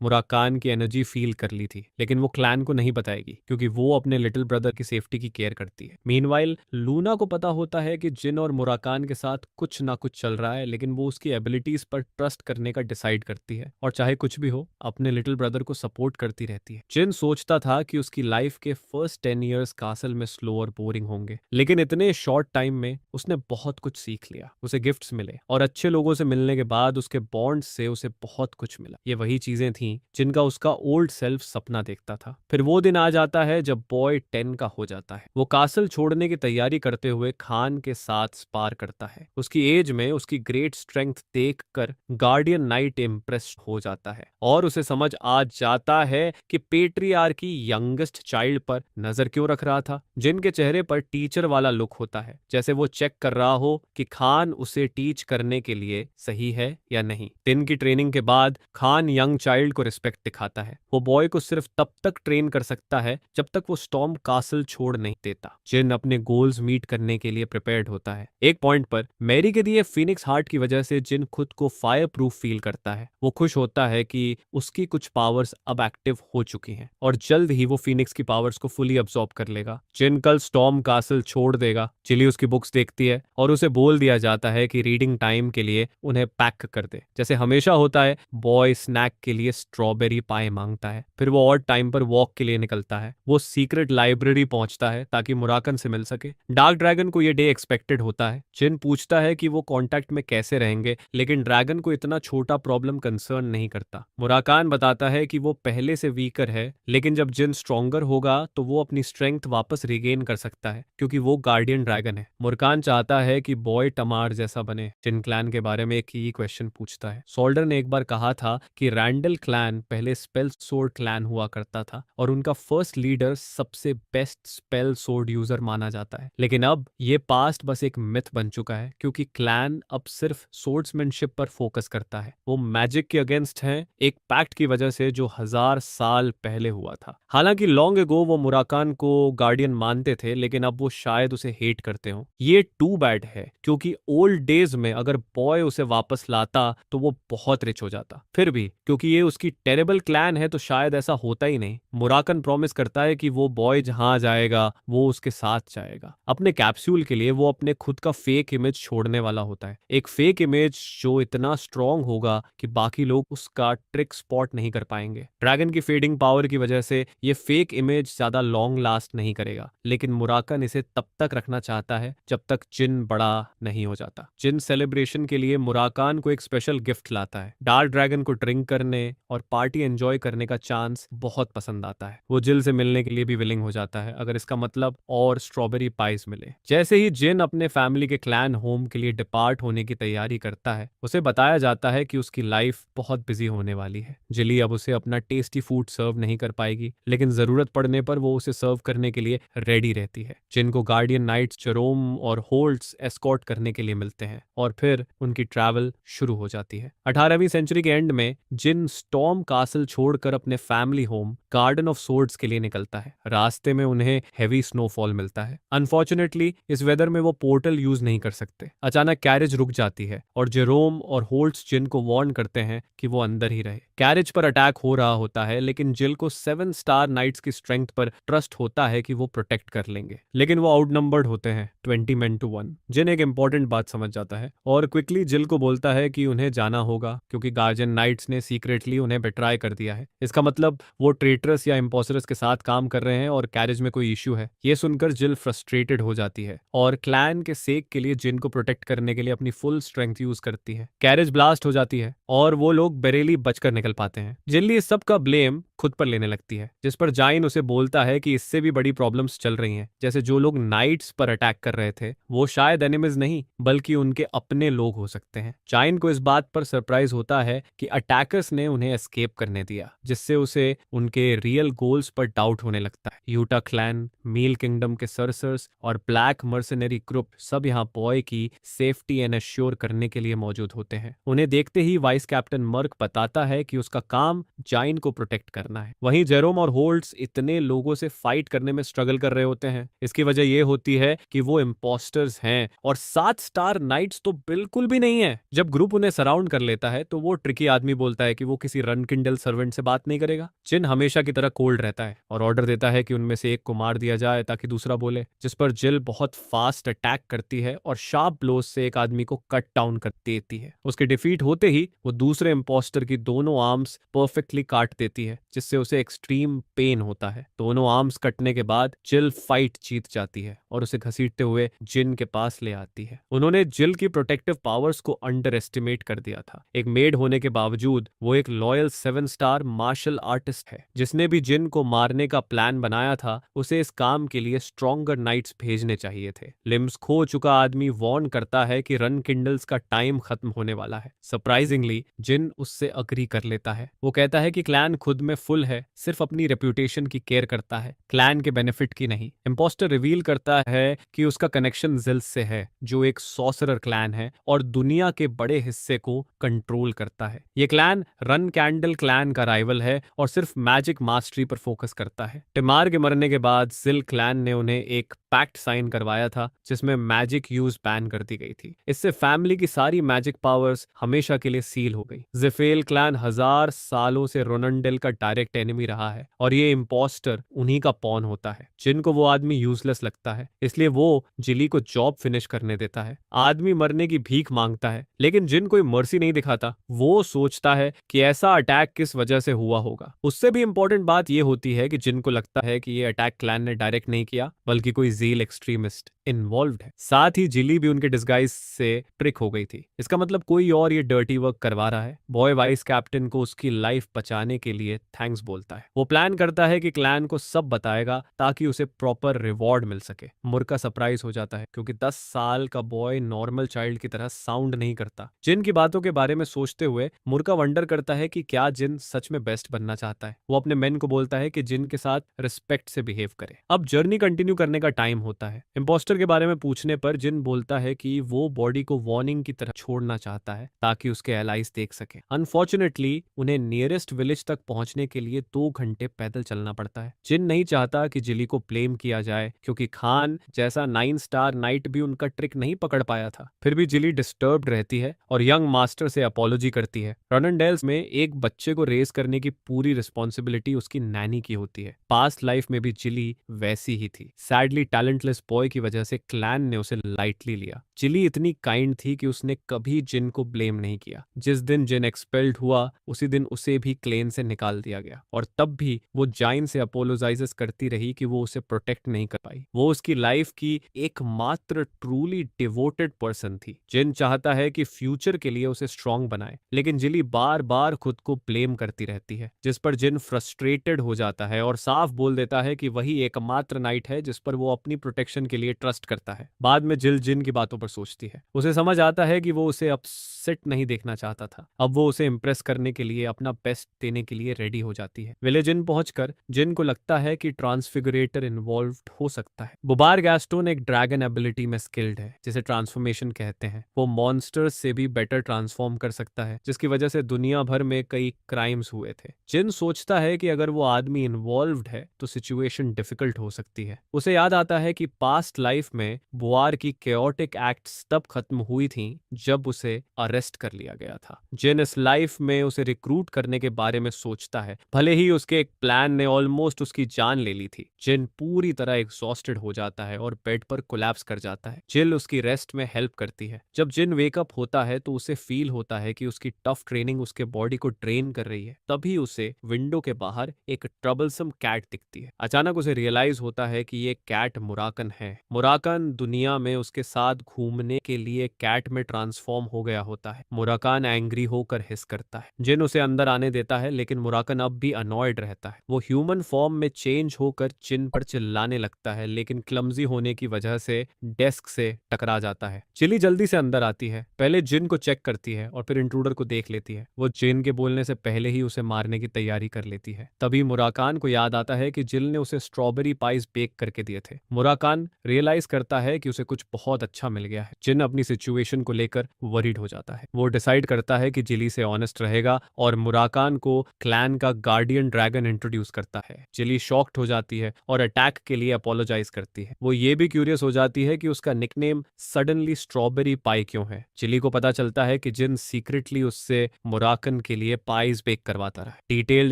मुराकान की एनर्जी फील कर ली थी, लेकिन वो क्लैन को नहीं बताएगी क्योंकि वो अपने लिटिल ब्रदर की सेफ्टी की केयर करती है। मीनवाइल लूना को पता होता है कि जिन और मुराकान के साथ कुछ ना कुछ चल रहा है, लेकिन वो उसकी एबिलिटीज पर ट्रस्ट करने का डिसाइड करती है और चाहे कुछ भी हो अपने लिटिल ब्रदर को सपोर्ट करती रहती है। जिन सोचता था कि उसकी लाइफ के फर्स्ट 10 इयर्स कासल में स्लो और बोरिंग होंगे, लेकिन इतने शॉर्ट टाइम में उसने बहुत कुछ सीख लिया। उसे गिफ्ट्स मिले और अच्छे लोगों से मिलने के बाद उसके बॉन्ड से उसे बहुत कुछ मिला। ये वही चीजें थीं जिनका उसका ओल्ड सेल्फ सपना देखता था। फिर वो दिन आ जाता है जब बॉय 10 का हो जाता है। वो कासल छोड़ने की तैयारी करते हुए खान के साथ स्पार करता है। उसकी एज में उसकी ग्रेट स्ट्रेंथ देखकर गार्डियन नाइट इम्प्रेस हो जाता है और उसे समझ आ जाता है कि पेट्रियार्की यंगेस्ट चाइल्ड पर नजर क्यों रख रहा था। जिनके चेहरे पर टीचर वाला लुक होता है, जैसे वो चेक कर रहा हो कि खान उसे टीच करने के लिए सही है या नहीं। दिन की ट्रेनिंग के बाद खान यंग चाइल्ड को रिस्पेक्ट दिखाता है। वो बॉय को सिर्फ तब तक ट्रेन कर सकता है जब तक वो स्टॉर्म कासल छोड़ नहीं देता। जिन अपने गोल्स मीट करने के लिए प्रिपेयर्ड होता है। एक पॉइंट पर मैरी के दिए फिनिक्स हार्ट की वजह से जिन खुद को फायर प्रूफ फील करता है। वो खुश होता है कि उसकी कुछ पावर्स अब एक्टिव हो चुकी हैं और जल्द ही वो फिनिक्स की पावर्स को फुली अब्सॉर्ब कर लेगा। जिन कल स्टॉर्म कासल छोड़ देगा। चिली उसकी बुक्स देखती है और उसे बोल दिया जाता है कि रीडिंग टाइम के लिए उन्हें पैक कर दे। जैसे हमेशा होता है, बॉय स्नैक के लिए स्ट्रॉबेरी पाई मांगता है। फिर वो और टाइम पर वॉक के लिए निकलता है। वो सीक्रेट लाइब्रेरी पहुंचता है ताकि मुराकन से मिल सके। डार्क ड्रैगन को ये डे एक्सपेक्टेड होता है। जिन पूछता है कि वो कांटेक्ट में कैसे रहेंगे, लेकिन ड्रैगन को इतना छोटा प्रॉब्लम कंसर्न नहीं करता। मुराकान बताता है कि वो पहले से वीकर है, लेकिन जब जिन स्ट्रॉन्गर होगा तो वो अपनी स्ट्रेंथ वापस रिगेन कर सकता है क्योंकि वो गार्डियन ड्रैगन है। मुरकान चाहता है कि बॉय टमार जैसा बने। जिन क्लैन के बारे में एक ही क्वेश्चन पूछता है। सोल्डर ने एक बार कहा था कि रैंडल क्लैन पहले स्पेल सोर्ड क्लैन हुआ करता था और उनका फर्स्ट लीडर सबसे बेस्ट स्पेल सोर्ड यूजर माना जाता है, लेकिन अब ये पास्ट बस एक मिथ बन चुका है क्योंकि क्लैन अब सिर्फ सोर्ड्समैनशिप पर फोकस करता है। वो मैजिक के अगेंस्ट हैं, एक पैक्ट की वजह से जो 1000 साल पहले हुआ था। हालांकि लॉन्ग एगो वो मुराकान को गार्डियन मानते थे, लेकिन अब वो शायद उसे हेट करते हो। ये टू बैड है क्योंकि ओल्ड डेज में अगर बॉय उसे वापस लाता तो वो बहुत रिच हो जाता। फिर भी क्योंकि ये उसकी टेरेबल क्लैन है तो शायद ऐसा होता ही नहीं। मुराकन प्रॉमिस करता है कि वो बॉय जहां जाएगा वो उसके साथ जाएगा। अपने कैप्सूल के लिए वो अपने खुद का फेक इमेज छोड़ने वाला होता है, एक फेक इमेज जो इतना स्ट्रांग होगा कि बाकी लोग उसका ट्रिक स्पॉट नहीं कर पाएंगे। ड्रैगन की फेडिंग पावर की वजह से ये फेक इमेज ज्यादा लॉन्ग लास्ट नहीं करेगा, लेकिन मुराकन इसे तब तक रखना चाहता है जब तक जिन बड़ा नहीं हो जाता। जिन सेलिब्रेशन के लिए मुराकान को एक स्पेशल गिफ्ट लाता है। डार्क ड्रैगन को ड्रिंक करने और पार्टी एंजॉय करने का चांस बहुत पसंद आता है। वो जिल से मिलने के लिए भी विलिंग हो जाता है अगर इसका मतलब और स्ट्रॉबेरी पाइस मिले। जैसे ही जिन अपने फैमिली के क्लैन होम के लिए डिपार्ट होने की तैयारी करता है, उसे बताया जाता है कि उसकी लाइफ बहुत बिजी होने वाली है। जिली अब उसे अपना टेस्टी फूड सर्व नहीं कर पाएगी, लेकिन जरूरत पड़ने पर वो उसे सर्व करने के लिए रेडी रहती है। जिन को गार्डियन नाइट्स जेरोम और होल्ट्स एस्कॉर्ट करने के लिए मिलते हैं और फिर उनकी ट्रैवल शुरू हो जाती है। 18वीं सेंचुरी के एंड में जिन स्टॉर्म कासल छोड़कर अपने family home garden of swords के लिए निकलता है। रास्ते में उन्हें हेवी स्नोफॉल मिलता है। अनफॉर्चुनेटली इस वेदर में वो पोर्टल यूज नहीं कर सकते। अचानक कैरेज रुक जाती है और जेरोम और होल्ट्स जिन को वार्न करते हैं कि वो अंदर ही रहे। कैरेज पर अटैक हो रहा होता है, लेकिन जिल को 7 स्टार नाइट्स की स्ट्रेंथ पर ट्रस्ट होता है कि वो प्रोटेक्ट कर लेंगे, लेकिन वो आउटनंबर्ड होते हैं 20 men to 1। जिन एक इंपॉर्टेंट बात समझ जाता है और क्विकली जिल को बोलता है कि उन्हें जाना होगा क्योंकि गार्जियन नाइट्स ने सीक्रेटली उन्हें बेट्राई कर दिया है। इसका मतलब वो ट्रेटरस या इम्पोसरस के साथ काम कर रहे हैं और कैरेज में कोई इश्यू है। ये सुनकर जिल फ्रस्ट्रेटेड हो जाती है और क्लैन के सेक के लिए जिन को प्रोटेक्ट करने के लिए अपनी फुल स्ट्रेंथ यूज करती है। कैरेज ब्लास्ट हो जाती है और वो लोग बरेली बचकर निकल पाते हैं। जिल्ली इस सब का ब्लेम खुद पर लेने लगती है, जिस पर जाइन उसे बोलता है कि इससे भी बड़ी प्रॉब्लम्स चल रही हैं। जैसे जो लोग नाइट्स पर अटैक कर रहे थे वो शायद एनिमीज नहीं बल्कि उनके अपने लोग हो सकते हैं। जाइन को इस बात पर सरप्राइज होता है कि अटैकर्स ने उन्हें एस्केप करने दिया, जिससे उसे उनके रियल गोल्स पर डाउट होने लगता है। यूटा क्लैन, मील किंगडम के सरसर्स और ब्लैक मर्सनरी ग्रुप सब यहाँ बॉय की सेफ्टी एंड एश्योर करने के लिए मौजूद होते हैं। उन्हें देखते ही वाइस कैप्टन मर्क बताता है कि उसका काम जाइन को प्रोटेक्ट करना है। वहीं जेरोम और होल्ड्स इतने लोगों से फाइट करने में स्ट्रगल कर रहे होते हैं। इसकी वजह यह होती है कि वो इम्पोस्टर्स हैं और 7 स्टार नाइट्स तो बिल्कुल भी नहीं है। जब ग्रुप उन्हें सराउंड कर लेता है तो वो ट्रिकी आदमी बोलता है कि वो किसी रन किंडल सर्वेंट से बात नहीं करेगा। जिन हमेशा की तरह कोल्ड रहता है और ऑर्डर देता है कि उनमें से एक को मार दिया जाए ताकि दूसरा बोले, जिस पर जिल बहुत फास्ट अटैक करती है और शार्प ब्लोज से एक आदमी को कट डाउन कर देती है। उसके डिफीट होते ही वो दूसरे इम्पोस्टर की दोनों आर्म्स परफेक्टली काट देती है, जिससे उसे एक्सट्रीम पेन होता है। दोनों आर्म्स कटने के बाद जिल फाइट जीत जाती है और उसे घसीटते हुए जिन के पास ले आती है। उन्होंने जिल की प्रोटेक्टिव पावर्स को अंडर एस्टिमेट कर दिया था। एक मेड होने के बावजूद वो एक लॉयल 7 स्टार मार्शल आर्टिस्ट है। जिसने भी जिन को मारने का प्लान बनाया था उसे इस काम के लिए स्ट्रॉन्गर नाइट्स भेजने चाहिए थे। लिम्स खो चुका आदमी वार्न करता है कि रन किंडल्स का टाइम खत्म होने वाला है। सरप्राइजिंगली जिन उससे अग्री कर लेता है। वो कहता है कि क्लैन खुद में फुल है, सिर्फ अपनी रेप्यूटेशन की केयर करता है, क्लैन के बेनिफिट की नहीं। इम्पोस्टर रिवील करता है कि उसका कनेक्शन जिल्स से है, जो एक सॉसरर क्लैन है और दुनिया के बड़े हिस्से को कंट्रोल करता है। ये क्लैन रन कैंडल क्लैन का राइवल है और सिर्फ मैजिक मैजिक मास्टरी पर फोकस करता है। टिमार के मरने के बाद जिल क्लैन ने उन्हें एक पैक्ट साइन करवाया था जिसमें मैजिक यूज बैन कर दी गई थी। इससे फैमिली की सारी मैजिक पावर्स हमेशा के लिए सील हो गई। जिफेल क्लैन 1000 सालों से रोनंडेल का डायरेक्ट एनिमी रहा है और ये इम्पोस्टर उन्हीं का पॉन होता है। जिनको वो आदमी यूजलेस लगता है, इसलिए वो जिली को जॉब फिनिश करने देता है। आदमी मरने की भीख मांगता है, लेकिन जिन कोई मर्सी नहीं दिखाता। वो सोचता है कि ऐसा अटैक किस वजह से हुआ होगा। उससे भी इंपॉर्टेंट बात यह होती है कि जिनको लगता है कि ये अटैक क्लैन ने डायरेक्ट नहीं किया, बल्कि कोई जील एक्सट्रीमिस्ट इन्वॉल्व्ड है। साथ ही जिली भी उनके डिस्गाइज से ट्रिक हो गई थी। इसका मतलब कोई और ये डर्टी वर्क करवा रहा है। बॉय वाइस कैप्टन को उसकी लाइफ बचाने के लिए थैंक्स बोलता है। वो प्लान करता है कि क्लैन को सब बताएगा ताकि उसे प्रॉपर रिवॉर्ड मिल सके। मुर्का सरप्राइज हो जाता है क्योंकि 10 साल का बॉय नॉर्मल चाइल्ड की तरह साउंड नहीं करता। जिन की बातों के बारे में सोचते हुए मुर्का वंडर करता है कि क्या जिन सच में बेस्ट बनना चाहता है। वो अपने मेन को बोलता है कि जिन के साथ रिस्पेक्ट से बिहेव करे। अब जर्नी कंटिन्यू करने का टाइम होता है। इम्पोस्टर के बारे में पूछने पर जिन बोलता है कि वो बॉडी को वार्निंग की तरह छोड़ना चाहता है ताकि उसके एलाइज देख सके। अनफॉर्चुनेटली उन्हें नियरेस्ट विलेज तक पहुंचने के लिए 2 घंटे पैदल चलना पड़ता है। जिन नहीं चाहता कि जिली को ब्लेम किया जाए क्योंकि खान जैसा 9 स्टार नाइट भी उनका ट्रिक नहीं पकड़ पाया था। फिर भी जिली डिस्टर्ब्ड रहती है और यंग मास्टर से अपॉलॉजी करती है। रोनंडेल्स में एक बच्चे को रेस करने की पूरी रिस्पॉन्सिबिलिटी उसकी नैनी की होती है। पास्ट लाइफ में भी जिली वैसी ही थी। सैडली टैलेंटलेस बॉय की वजह से क्लैन ने उसे लाइटली लिया। जिली इतनी काइंड थी कि उसने कभी जिन को ब्लेम नहीं किया। जिस दिन जिन एक्सपेल्ड हुआ उसी दिन उसे भी क्लेन से निकाल दिया गया और तब भी वो जाइन से अपोलोजाइजेस करती रही कि वो उसे प्रोटेक्ट नहीं कर पाई। वो उसकी लाइफ की एकमात्र ट्रूली डिवोटेड पर्सन थी। जिन चाहता है कि फ्यूचर के लिए उसे स्ट्रांग बनाए, लेकिन जिली बार बार खुद को ब्लेम करती रहती है, जिस पर जिन फ्रस्ट्रेटेड हो जाता है और साफ बोल देता है कि वही एकमात्र नाइट है जिस पर वो अपनी प्रोटेक्शन के लिए ट्रस्ट करता है। बाद में जिल जिन की बातों पर सोचती है। उसे समझ आता है कि वो उसे अपसेट नहीं देखना चाहता था। अब वो उसे इंप्रेस करने के लिए अपना बेस्ट देने के लिए रेडी हो जाती है। विलेज इन पहुंचकर जिन को लगता है कि ट्रांसफिगरेटर इन्वॉल्व्ड हो सकता है। बुबार गैस्टोन एक ड्रैगन एबिलिटी में स्किल्ड है जिसे ट्रांसफॉर्मेशन कहते हैं। वो मॉन्स्टर्स से भी बेटर ट्रांसफॉर्म कर सकता है, जिसकी वजह से दुनिया भर में कई क्राइम्स हुए थे। जिन सोचता है कि अगर वो आदमी इन्वॉल्व्ड है तो सिचुएशन डिफिकल्ट हो सकती है। उसे याद आता है कि पास्ट लाइफ में बुआर की केओटिक एक्ट्स तब खत्म हुई थी जब उसे अरेस्ट कर लिया गया था। जिन इस लाइफ में उसे रिक्रूट करने के बारे में सोचता है, भले ही उसके एक प्लान ने ऑलमोस्ट उसकी जान ले ली थी। जिन पूरी तरह एग्जॉस्टेड हो जाता है और बेड पर कोलैप्स कर जाता है। जिल उसकी रेस्ट में हेल्प करती है। जब जिन वेकअप होता है तो उसे फील होता है कि उसकी टफ ट्रेनिंग उसके बॉडी को ट्रेन कर रही है। तभी उसे विंडो के बाहर एक ट्रबलसम कैट दिखती है। अचानक उसे रियलाइज होता है कि ये कैट मुराकन है। मुराकन दुनिया में उसके साथ घूमने के लिए कैट में ट्रांसफॉर्म हो गया होता है। मुराकन एंग्री होकर हिस करता है। जिन उसे अंदर आने देता है, लेकिन मुराकन अब भी अनॉयड रहता है। वो ह्यूमन फॉर्म में चेंज होकर जिन पर चिल्लाने लगता है, लेकिन क्लमजी होने की वजह से डेस्क से टकरा जाता है। चिली जल्दी से अंदर आती है, पहले जिन को चेक करती है और फिर इंट्रूडर को देख लेती है। वो जिन के बोलने से पहले ही उसे मारने की तैयारी कर लेती है। तभी मुराकान को याद आता है कि जिल ने उसे स्ट्रॉबेरी पाइज बेक करके दिए थे। मुराकान रियलाइज करता है कि उसे कुछ बहुत अच्छा मिल गया है। जिन अपनी सिचुएशन को लेकर वरीड हो जाता है। वो डिसाइड करता है कि जिली से ऑनेस्ट रहेगा और मुराकान को क्लैन का गार्डियन ड्रैगन इंट्रोड्यूस करता है। जिली शॉक्ड हो जाती है और अटैक के लिए अपोलोजाइज करती है। वो ये भी क्यूरियस हो जाती है कि उसका निकनेम सडनली स्ट्रॉबेरी पाई क्यों है। जिली को पता चलता है कि जिन सीक्रेटली उससे मुराकन के लिए पाइज बेक करवाता रहा। डिटेल्ड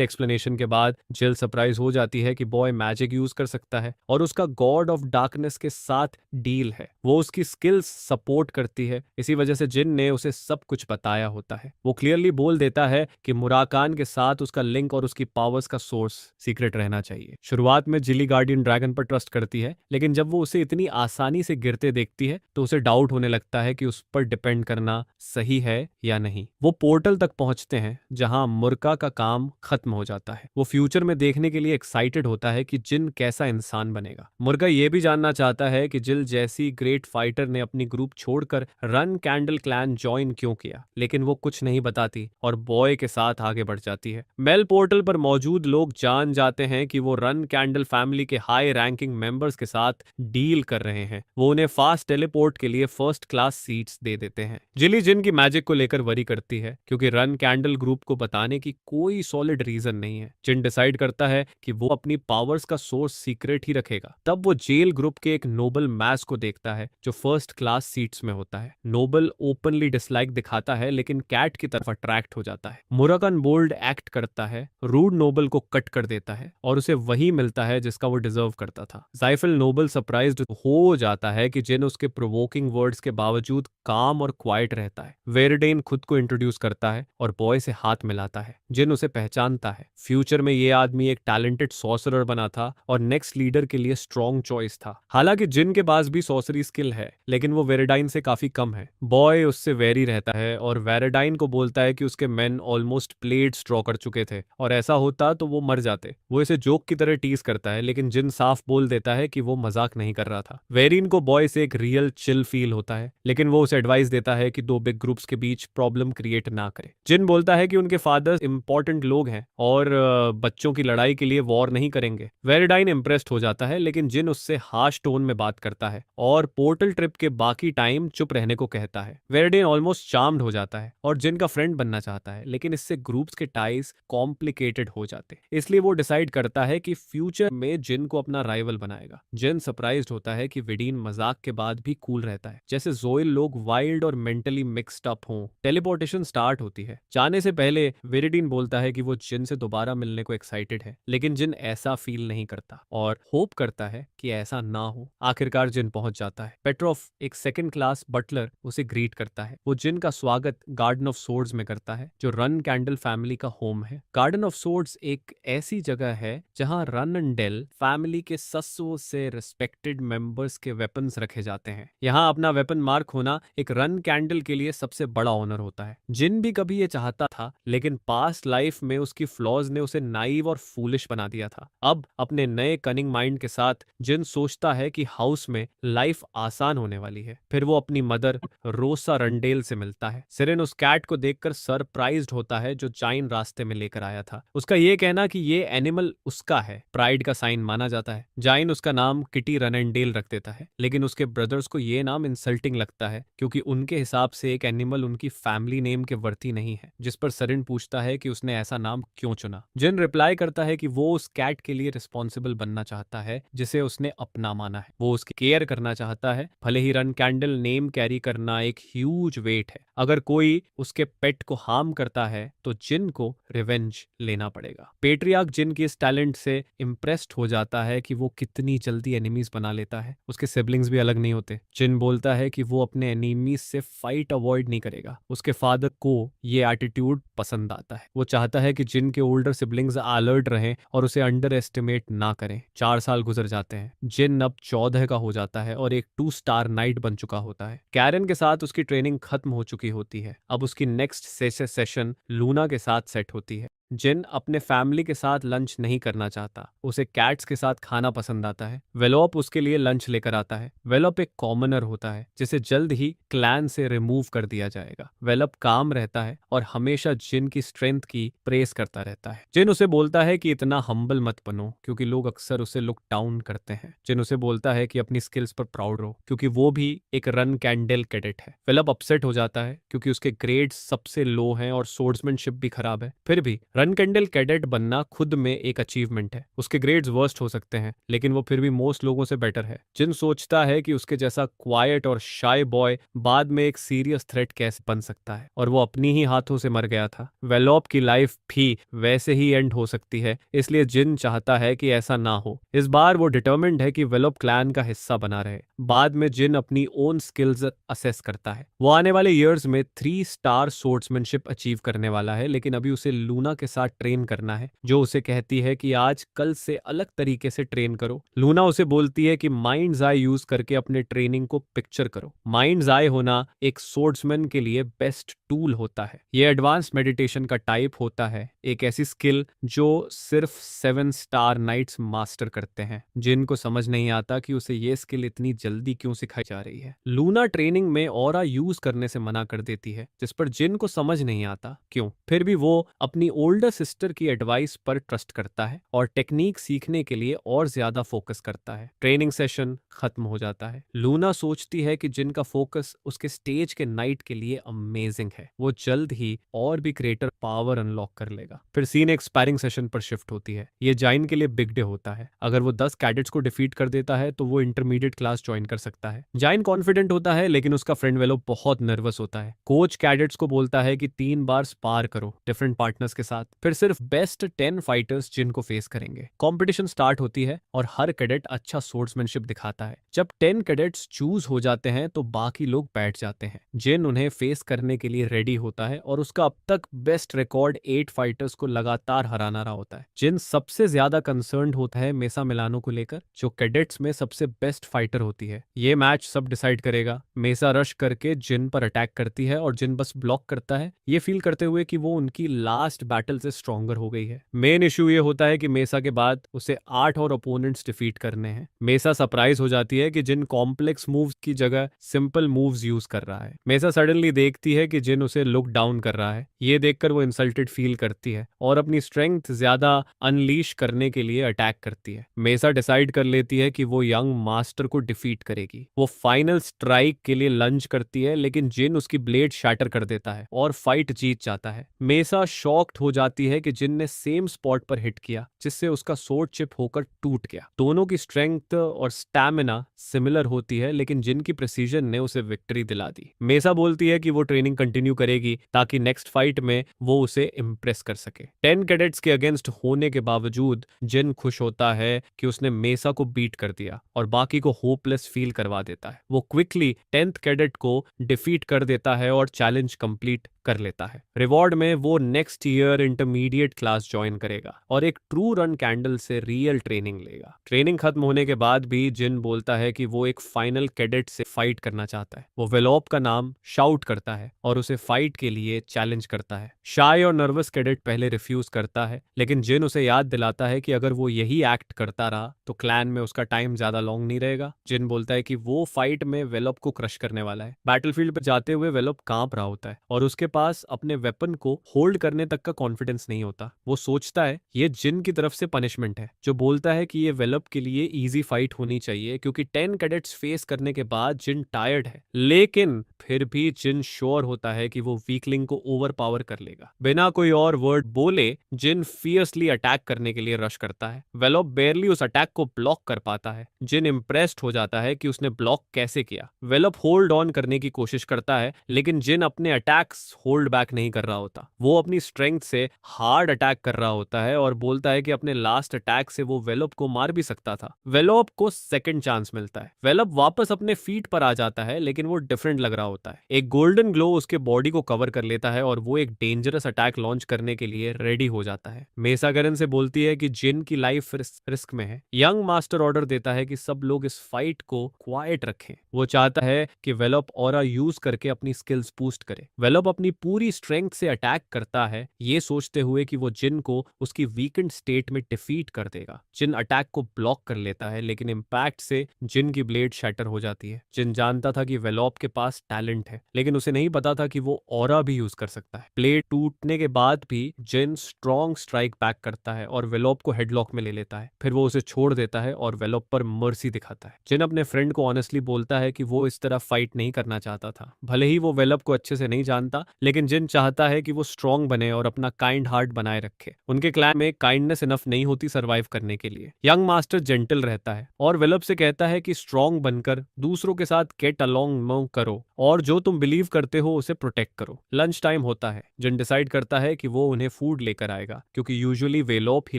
एक्सप्लेनेशन के बाद जिल सरप्राइज हो जाती है कि बॉय मैजिक यूज कर सकता है और उसका गॉड ऑफ डार्कनेस के साथ डील है। वो उसकी स्किल्स सपोर्ट करती है। इसी वजह से जिन ने उसे सब कुछ बताया होता है। वो क्लियरली बोल देता है कि मुराकान के साथ उसका लिंक और उसकी पावर्स का सोर्स सीक्रेट रहना चाहिए। शुरुआत में जिली गार्डियन ड्रैगन पर ट्रस्ट करती है, लेकिन जब वो उसे इतनी आसानी से गिरते देखती है तो उसे डाउट होने लगता है कि उस पर डिपेंड करना सही है या नहीं। वो पोर्टल तक पहुंचते हैं जहां मुर्का का काम खत्म हो जाता है। वो फ्यूचर में देखने के लिए एक्साइटेड होता है कि जिन कैसा इंसान बनेगा। मुर्गा ये भी जानना चाहता है है कि जिल जैसी ग्रेट फाइटर ने अपनी ग्रुप छोड़कर रन कैंडल क्लैन ज्वाइन क्यों किया, लेकिन वो कुछ नहीं बताती और बॉय के साथ आगे बढ़ जाती है। मेल पोर्टल पर मौजूद लोग जान जाते हैं कि वो रन कैंडल फैमिली के हाई रैंकिंग मेंबर्स के साथ डील कर रहे हैं। वो उन्हें फास्ट टेलीपोर्ट के लिए फर्स्ट क्लास सीट्स दे देते हैं। जिली जिन की मैजिक को लेकर वरी करती है क्योंकि रन कैंडल ग्रुप को बताने की कोई सॉलिड रीजन नहीं है। जिन डिसाइड करता है कि वो अपनी पावर्स का सोर्स सीक्रेट ही रखेगा। तब वो जेल ग्रुप के एक नोबल मैस को देखता है जो फर्स्ट क्लास सीट्स में होता है। नोबल ओपनली डिसलाइक दिखाता है लेकिन कैट की तरफ अट्रैक्ट हो जाता है। मुराकन बोल्ड एक्ट करता है, रूड नोबल को कट कर देता है और उसे वही मिलता है जिसका वो डिजर्व करता था। जाइफल नोबल सरप्राइज्ड हो जाता है कि जिन उसके प्रोवोकिंग वर्ड्स के बावजूद काम और क्वाइट रहता है। वेरिडेन खुद को इंट्रोड्यूस करता है और बॉय से हाथ मिलाता है। जिन उसे पहचानता है। फ्यूचर में ये आदमी एक टैलेंटेड सॉर्सरर बना था और नेक्स्ट लीडर के लिए स्ट्रॉन्ग चॉइस था। हालांकि जिन के पास भी सॉर्सरी स्किल है लेकिन वो वेरेडाइन से काफी कम है। बॉय उससे वेरी रहता है और वेरेडाइन को बोलता है कि उसके मेन ऑलमोस्ट प्लेट्स ड्रॉ कर चुके थे और ऐसा होता तो वो मर जाते। वो इसे जोक की तरह टीज करता है लेकिन जिन साफ बोल देता है कि वो मजाक नहीं कर रहा था। वेरिन को बॉय से एक रियल चिल फील होता है लेकिन वो उसे एडवाइस देता है कि दो बिग ग्रुप्स के बीच प्रॉब्लम क्रिएट ना करे। जिन बोलता है कि उनके फादर इंपॉर्टेंट लोग हैं और बच्चों की लड़ाई के लिए वॉर नहीं करेंगे। वेरेडाइन इंप्रेस्ड हो जाता है लेकिन जिन उससे हार्श टोन में बात करता है और पोर्टल ट्रिप के बाकी टाइम चुप रहने को कहता है। वेरेडाइन ऑलमोस्ट चार्म्ड हो जाता है और जिन का फ्रेंड बनना चाहता है लेकिन इससे ग्रुप्स के टाइज कॉम्प्लिकेटेड हो जाते हैं। इसलिए वो डिसाइड करता है कि फ्यूचर में जिन को अपना राइवल बनाएगा। जिन सरप्राइज्ड होता है कि विडीन मजाक के बाद भी कूल रहता है, जैसे जोइल लोग वाइल्ड और मेंटली मिक्स्ड अप हों। टेलीपोर्टेशन स्टार्ट होती है। जाने से पहले वेरिडीन बोलता है कि वो जिन से दोबारा मिलने को एक्साइटेड है लेकिन जिन ऐसा फील नहीं करता और होप करता है कि ऐसा ना हो। आखिरकार जिन पहुंच जाता है। पेट्रोफ एक सेकंड क्लास बटलर उसे ग्रीट करता है। वो जिन का स्वागत गार्डन ऑफ सोर्ड्स में करता है जो रन कैंडल फैमिली का होम है। गार्डन ऑफ सोर्ड्स एक ऐसी जगह है जहां रन एंड डेल फैमिली के सस्सों से रिस्पेक्टेड मेंबर्स के वेपन्स रखे जाते हैं। यहाँ अपना वेपन मार्क होना एक रन कैंडल के लिए सबसे बड़ा ऑनर होता है। जिन भी कभी ये चाहता था लेकिन पास्ट लाइफ में उसकी फ्लॉज ने उसे नाइव और फूलिश बना दिया था। अब अपने नए कनिंग माइंड के साथ जिन सोचता है कि हाउस में लाइफ आसान होने वाली है। फिर वो अपनी मदर रोसा रंडेल से मिलता है। सिरेन उस कैट को देखकर सरप्राइज्ड होता है जो जाइन रास्ते में लेकर आया था। उसका ये कहना कि ये एनिमल उसका है प्राइड का साइन माना जाता है। जाइन उसका नाम किटी रनडेल रख देता है लेकिन उसके ब्रदर्स को ये नाम इंसल्टिंग लगता है क्योंकि उनके हिसाब से एक एनिमल उनकी फैमिली नेम के वर्ती नहीं है। जिस पर सरिन पूछता है कि उसने ऐसा नाम क्यों चुना। जिन रिप्लाई करता है कि वो उस कैट के लिए रिस्पॉन्सिबल बनना चाहता है जिसे उसने अपना माना है। वो उसकी केयर करना चाहता है भले ही रन कैंडल नेम कैरी करना एक ह्यूज वेट है। अगर कोई उसके पेट को हार्म करता है तो जिन को रिवेंज लेना पड़ेगा। पेट्रियार्क जिन की इस टैलेंट से इम्प्रेस्ड हो जाता है कि वो कितनी जल्दी एनिमीज बना लेता है। उसके सिबलिंग्स भी अलग नहीं होते। जिन बोलता है कि वो अपने एनिमीज से फाइट अवॉइड नहीं करेगा। उसके फादर को ये एटीट्यूड पसंद आता है। वो चाहता है कि जिन के ओल्डर सिबलिंग्स अलर्ट रहें और उसे अंडर एस्टिमेट ना करें। 4 साल गुजर जाते हैं। जिन अब 14 का हो जाता है और एक 2 स्टार नाइट बन चुका होता है। कैरन के साथ उसकी ट्रेनिंग खत्म हो चुकी होती है। अब उसकी नेक्स्ट सेशन लूना के साथ सेट होती है। जिन अपने फैमिली के साथ लंच नहीं करना चाहता। उसे कैट्स के साथ खाना पसंद आता है। वेलोप उसके लिए लंच लेकर आता है। वेलोप एक कॉमनर होता है जिसे जल्द ही क्लैन से रिमूव कर दिया जाएगा। वेलोप काम रहता है और हमेशा जिन की स्ट्रेंथ की प्रेस करता रहता है। जिन उसे बोलता है कि इतना हम्बल मत बनो क्योंकि लोग अक्सर उसे लुक डाउन करते हैं। जिन उसे बोलता है कि अपनी स्किल्स पर प्राउड रहो क्योंकि वो भी एक रन कैंडल कैडेट है। वेलोप अपसेट हो जाता है क्योंकि उसके ग्रेड्स सबसे लो हैं और सोर्ड्समैनशिप भी खराब है। फिर भी रन कैंडल कैडेट बनना खुद में एक अचीवमेंट है। उसके ग्रेड्स वर्स्ट हो सकते हैं लेकिन वो फिर भी मोस्ट लोगों से बेटर है। जिन सोचता है कि उसके जैसा क्वाइट और शाय बॉय बाद में एक सीरियस थ्रेट कैसे बन सकता है और वो अपनी ही हाथों से मर गया था। वेलोप की लाइफ भी वैसे ही एंड हो सकती है इसलिए जिन चाहता है कि ऐसा ना हो। इस बार वो डिटर्मिन्ड है कि वेलोप क्लैन का हिस्सा बना रहे। बाद में जिन अपनी ओन स्किल्स असेस करता है। वो आने वाले ईयर्स में 3 स्टार सोर्ड्समैनशिप अचीव करने वाला है लेकिन अभी उसे लूना के साथ ट्रेन करना है, जो उसे कहती है कि आज कल से अलग तरीके से ट्रेन करो। लूना उसे बोलती है कि माइंड्स आई यूज करके अपने ट्रेनिंग को पिक्चर करो। माइंड्स आई होना एक सोर्ड्समैन के लिए बेस्ट टूल होता है। यह एडवांस मेडिटेशन का टाइप होता है, एक ऐसी स्किल जो सिर्फ 7 स्टार नाइट्स मास्टर करते हैं, जिनको समझ नहीं आता कि उसे ये स्किल इतनी जल्दी क्यों सिखाई जा रही है। लूना ट्रेनिंग में ऑरा यूज करने से मना कर देती है, जिस पर जिन को समझ नहीं आता क्यों। फिर भी वो अपनी ओल्डर सिस्टर की एडवाइस पर ट्रस्ट करता है और टेक्निक सीखने के लिए और ज्यादा फोकस करता है। ट्रेनिंग सेशन खत्म हो जाता है। लूना सोचती है कि जिन का फोकस उसके स्टेज के नाइट के लिए अमेजिंग है, वो जल्द ही और भी क्रिएटर पावर अनलॉक कर लेगा। फिर सीन एक स्पैरिंग सेशन पर शिफ्ट होती है। ये जाइन के लिए बिग डे होता है। अगर वो 10 कैडेट्स को डिफीट कर देता है तो वो इंटरमीडिएट क्लास ज्वाइन कर सकता है। जाइन कॉन्फिडेंट होता है, लेकिन उसका फ्रेंड वेलो बहुत नर्वस होता है। कोच कैडेट्स को बोलता है कि 3 बार स्पार करो डिफरेंट पार्टनर्स के साथ, फिर सिर्फ बेस्ट 10 फाइटर्स जिन को फेस करेंगे। कंपटीशन स्टार्ट होती है और हर कैडेट अच्छा सोर्ड्समैनशिप दिखाता है। जब 10 कैडेट्स चूज हो जाते हैं तो बाकी लोग बैठ जाते हैं। जिन उन्हें फेस करने के लिए रेडी होता है और उसका अब तक बेस्ट रिकॉर्ड 8 फाइटर्स को लगातार हराना रहा होता है। जिन सबसे ज्यादा कंसर्न्ड होता है मेसा मिलानो को लेकर, जो कैडेट्स में सबसे बेस्ट फाइटर होती है। ये मैच सब डिसाइड करेगा। मेसा रश करके जिन पर अटैक करती है और जिन बस ब्लॉक करता है, ये फील करते हुए कि वो उनकी लास्ट बैटल से स्ट्रॉन्गर हो गई है। मेन इशू ये होता है कि मेसा के बाद उसे 8 और ओपोनेंट्स डिफीट करने हैं। मेसा सरप्राइज हो जाती है कि जिन कॉम्प्लेक्स मूव्स की जगह सिंपल मूव्स यूज कर रहा है। मेसा सडनली देखती है कि जिन उसे लुक डाउन कर रहा है। ये देखकर वो इंसल्टेड फील करती है और अपनी स्ट्रेंथ ज्यादा अनलीश करने के लिए अटैक करती है। मेसा डिसाइड कर लेती है कि वो यंग मास्टर को डिफीट करेगी। वो फाइनल स्ट्राइक के लिए लंच करती है, लेकिन जिन उसकी ब्लेड शैटर कर देता है और फाइट जीत जाता है। मेसा शॉक्ड हो जाती है कि जिन ने सेम स्पॉट पर हिट किया, जिससे उसका सोर्ड चिप होकर टूट गया। दोनों की स्ट्रेंथ और स्टैमिना सिमिलर होती है, लेकिन जिन की प्रिसीजन ने उसे विक्ट्री दिला दी। मेसा बोलती है कि वो ट्रेनिंग कंटिन्यू करेगी ताकि नेक्स्ट फाइट में वो उसे इम्प्रेस कर सके। 10 कैडेट्स के अगेंस्ट होने के बावजूद जिन खुश होता है कि उसने मेसा को बीट कर दिया और बाकी को होपलेस फील करवा देता है। वो क्विकली 10th कैडेट को डिफीट कर देता है और चैलेंज कंप्लीट कर लेता है। रिवॉर्ड में वो next year intermediate class join करेगा और एक ट्रू रन कैंडल से रियल ट्रेनिंग लेगा। ट्रेनिंग खत्म होने के बाद भी जिन बोलता है कि वो एक फाइनल कैडेट से फाइट करना चाहता है। वो वेलोप का नाम शाउट करता है और उसे फाइट के लिए चैलेंज करता है। शाय और नर्वस कैडेट पहले रिफ्यूज करता है, लेकिन जिन उसे याद दिलाता है कि अगर वो यही एक्ट करता रहा तो क्लैन में उसका टाइम ज्यादा लॉन्ग नहीं रहेगा। जिन बोलता है कि वो फाइट में वेलोप को क्रश करने वाला है। बैटलफील्ड पर जाते हुए वेलोप कांप रहा होता है और उसके पास अपने वेपन को होल्ड करने तक का कॉन्फिडेंस नहीं होता। वो सोचता है ये जिन की तरफ से पनिशमेंट है, जो बोलता है कि ये वेलोप के लिए इजी फाइट होनी चाहिए क्योंकि 10 कैडेट्स फेस करने के बाद जिन टायर्ड है। लेकिन फिर भी जिन श्योर होता है कि वो वीकलिंग को ओवर पावर कर लेगा। बिना कोई और वर्ड बोले जिन फियर्सली अटैक करने के लिए रश करता है। वेलोप बेयरली उस अटैक को ब्लॉक कर पाता है। जिन इम्प्रेस्ड हो जाता है कि उसने ब्लॉक कैसे किया। वेलोप होल्ड ऑन करने की कोशिश करता है, लेकिन जिन अपने अटैक्स होल्ड बैक नहीं कर रहा होता। वो अपनी स्ट्रेंथ से हार्ड अटैक कर रहा होता है और बोलता है कि अपने लास्ट अटैक से वो वेलोप को मार भी सकता था। वेलोप को सेकंड चांस मिलता है। वेलोप वापस अपने फीट पर आ जाता है, लेकिन वो डिफरेंट लग रहा होता है। एक गोल्डन ग्लो उसके बॉडी को कवर कर लेता है और वो एक डेंजरस अटैक लॉन्च करने के लिए रेडी हो जाता है। मेसा गरन से बोलती है कि जिन की लाइफ रिस्क में है। यंग मास्टर ऑर्डर देता है कि सब लोग इस फाइट को क्वाइट रखें। वो चाहता है कि वेलोप ऑरा यूज करके अपनी स्किल्स बूस्ट करे। वेलोप अपनी पूरी स्ट्रेंथ से अटैक करता है, ये सोचते हुए कि वो जिन को उसकी वीकेंड स्टेट में डिफीट कर देगा। जिन अटैक को ब्लॉक कर लेता है, लेकिन इम्पैक्ट से जिन की ब्लेड शैटर हो जाती है। जिन जानता था कि वेलोप के पास टैलेंट है, लेकिन उसे नहीं पता था कि वो ऑरा भी यूज कर सकता है। ब्लेड टूटने के बाद भी जिन स्ट्रॉन्ग स्ट्राइक बैक करता है और वेलोप को हेडलॉक में ले लेता है। फिर वो उसे छोड़ देता है और वेलोप पर मर्सी दिखाता है। जिन अपने फ्रेंड को ऑनेस्टली बोलता है कि वो इस तरह फाइट नहीं करना चाहता था। भले ही वो वेलोप को अच्छे से नहीं जानता, लेकिन जिन चाहता है कि वो स्ट्रॉन्ग बने और अपना काइंड हार्ट बनाए रखे। उनके क्लैन में काइंडनेस इनफ नहीं होती सर्वाइव करने के लिए। यंग मास्टर जेंटल रहता है और वेलोप से कहता है कि स्ट्रॉन्ग बनकर दूसरों के साथ गेट अलोंग करो और जो तुम बिलीव करते हो उसे प्रोटेक्ट करो। लंच टाइम होता है। जिन डिसाइड करता है कि वो उन्हें फूड लेकर आएगा, क्योंकि यूजुअली वेलोप ही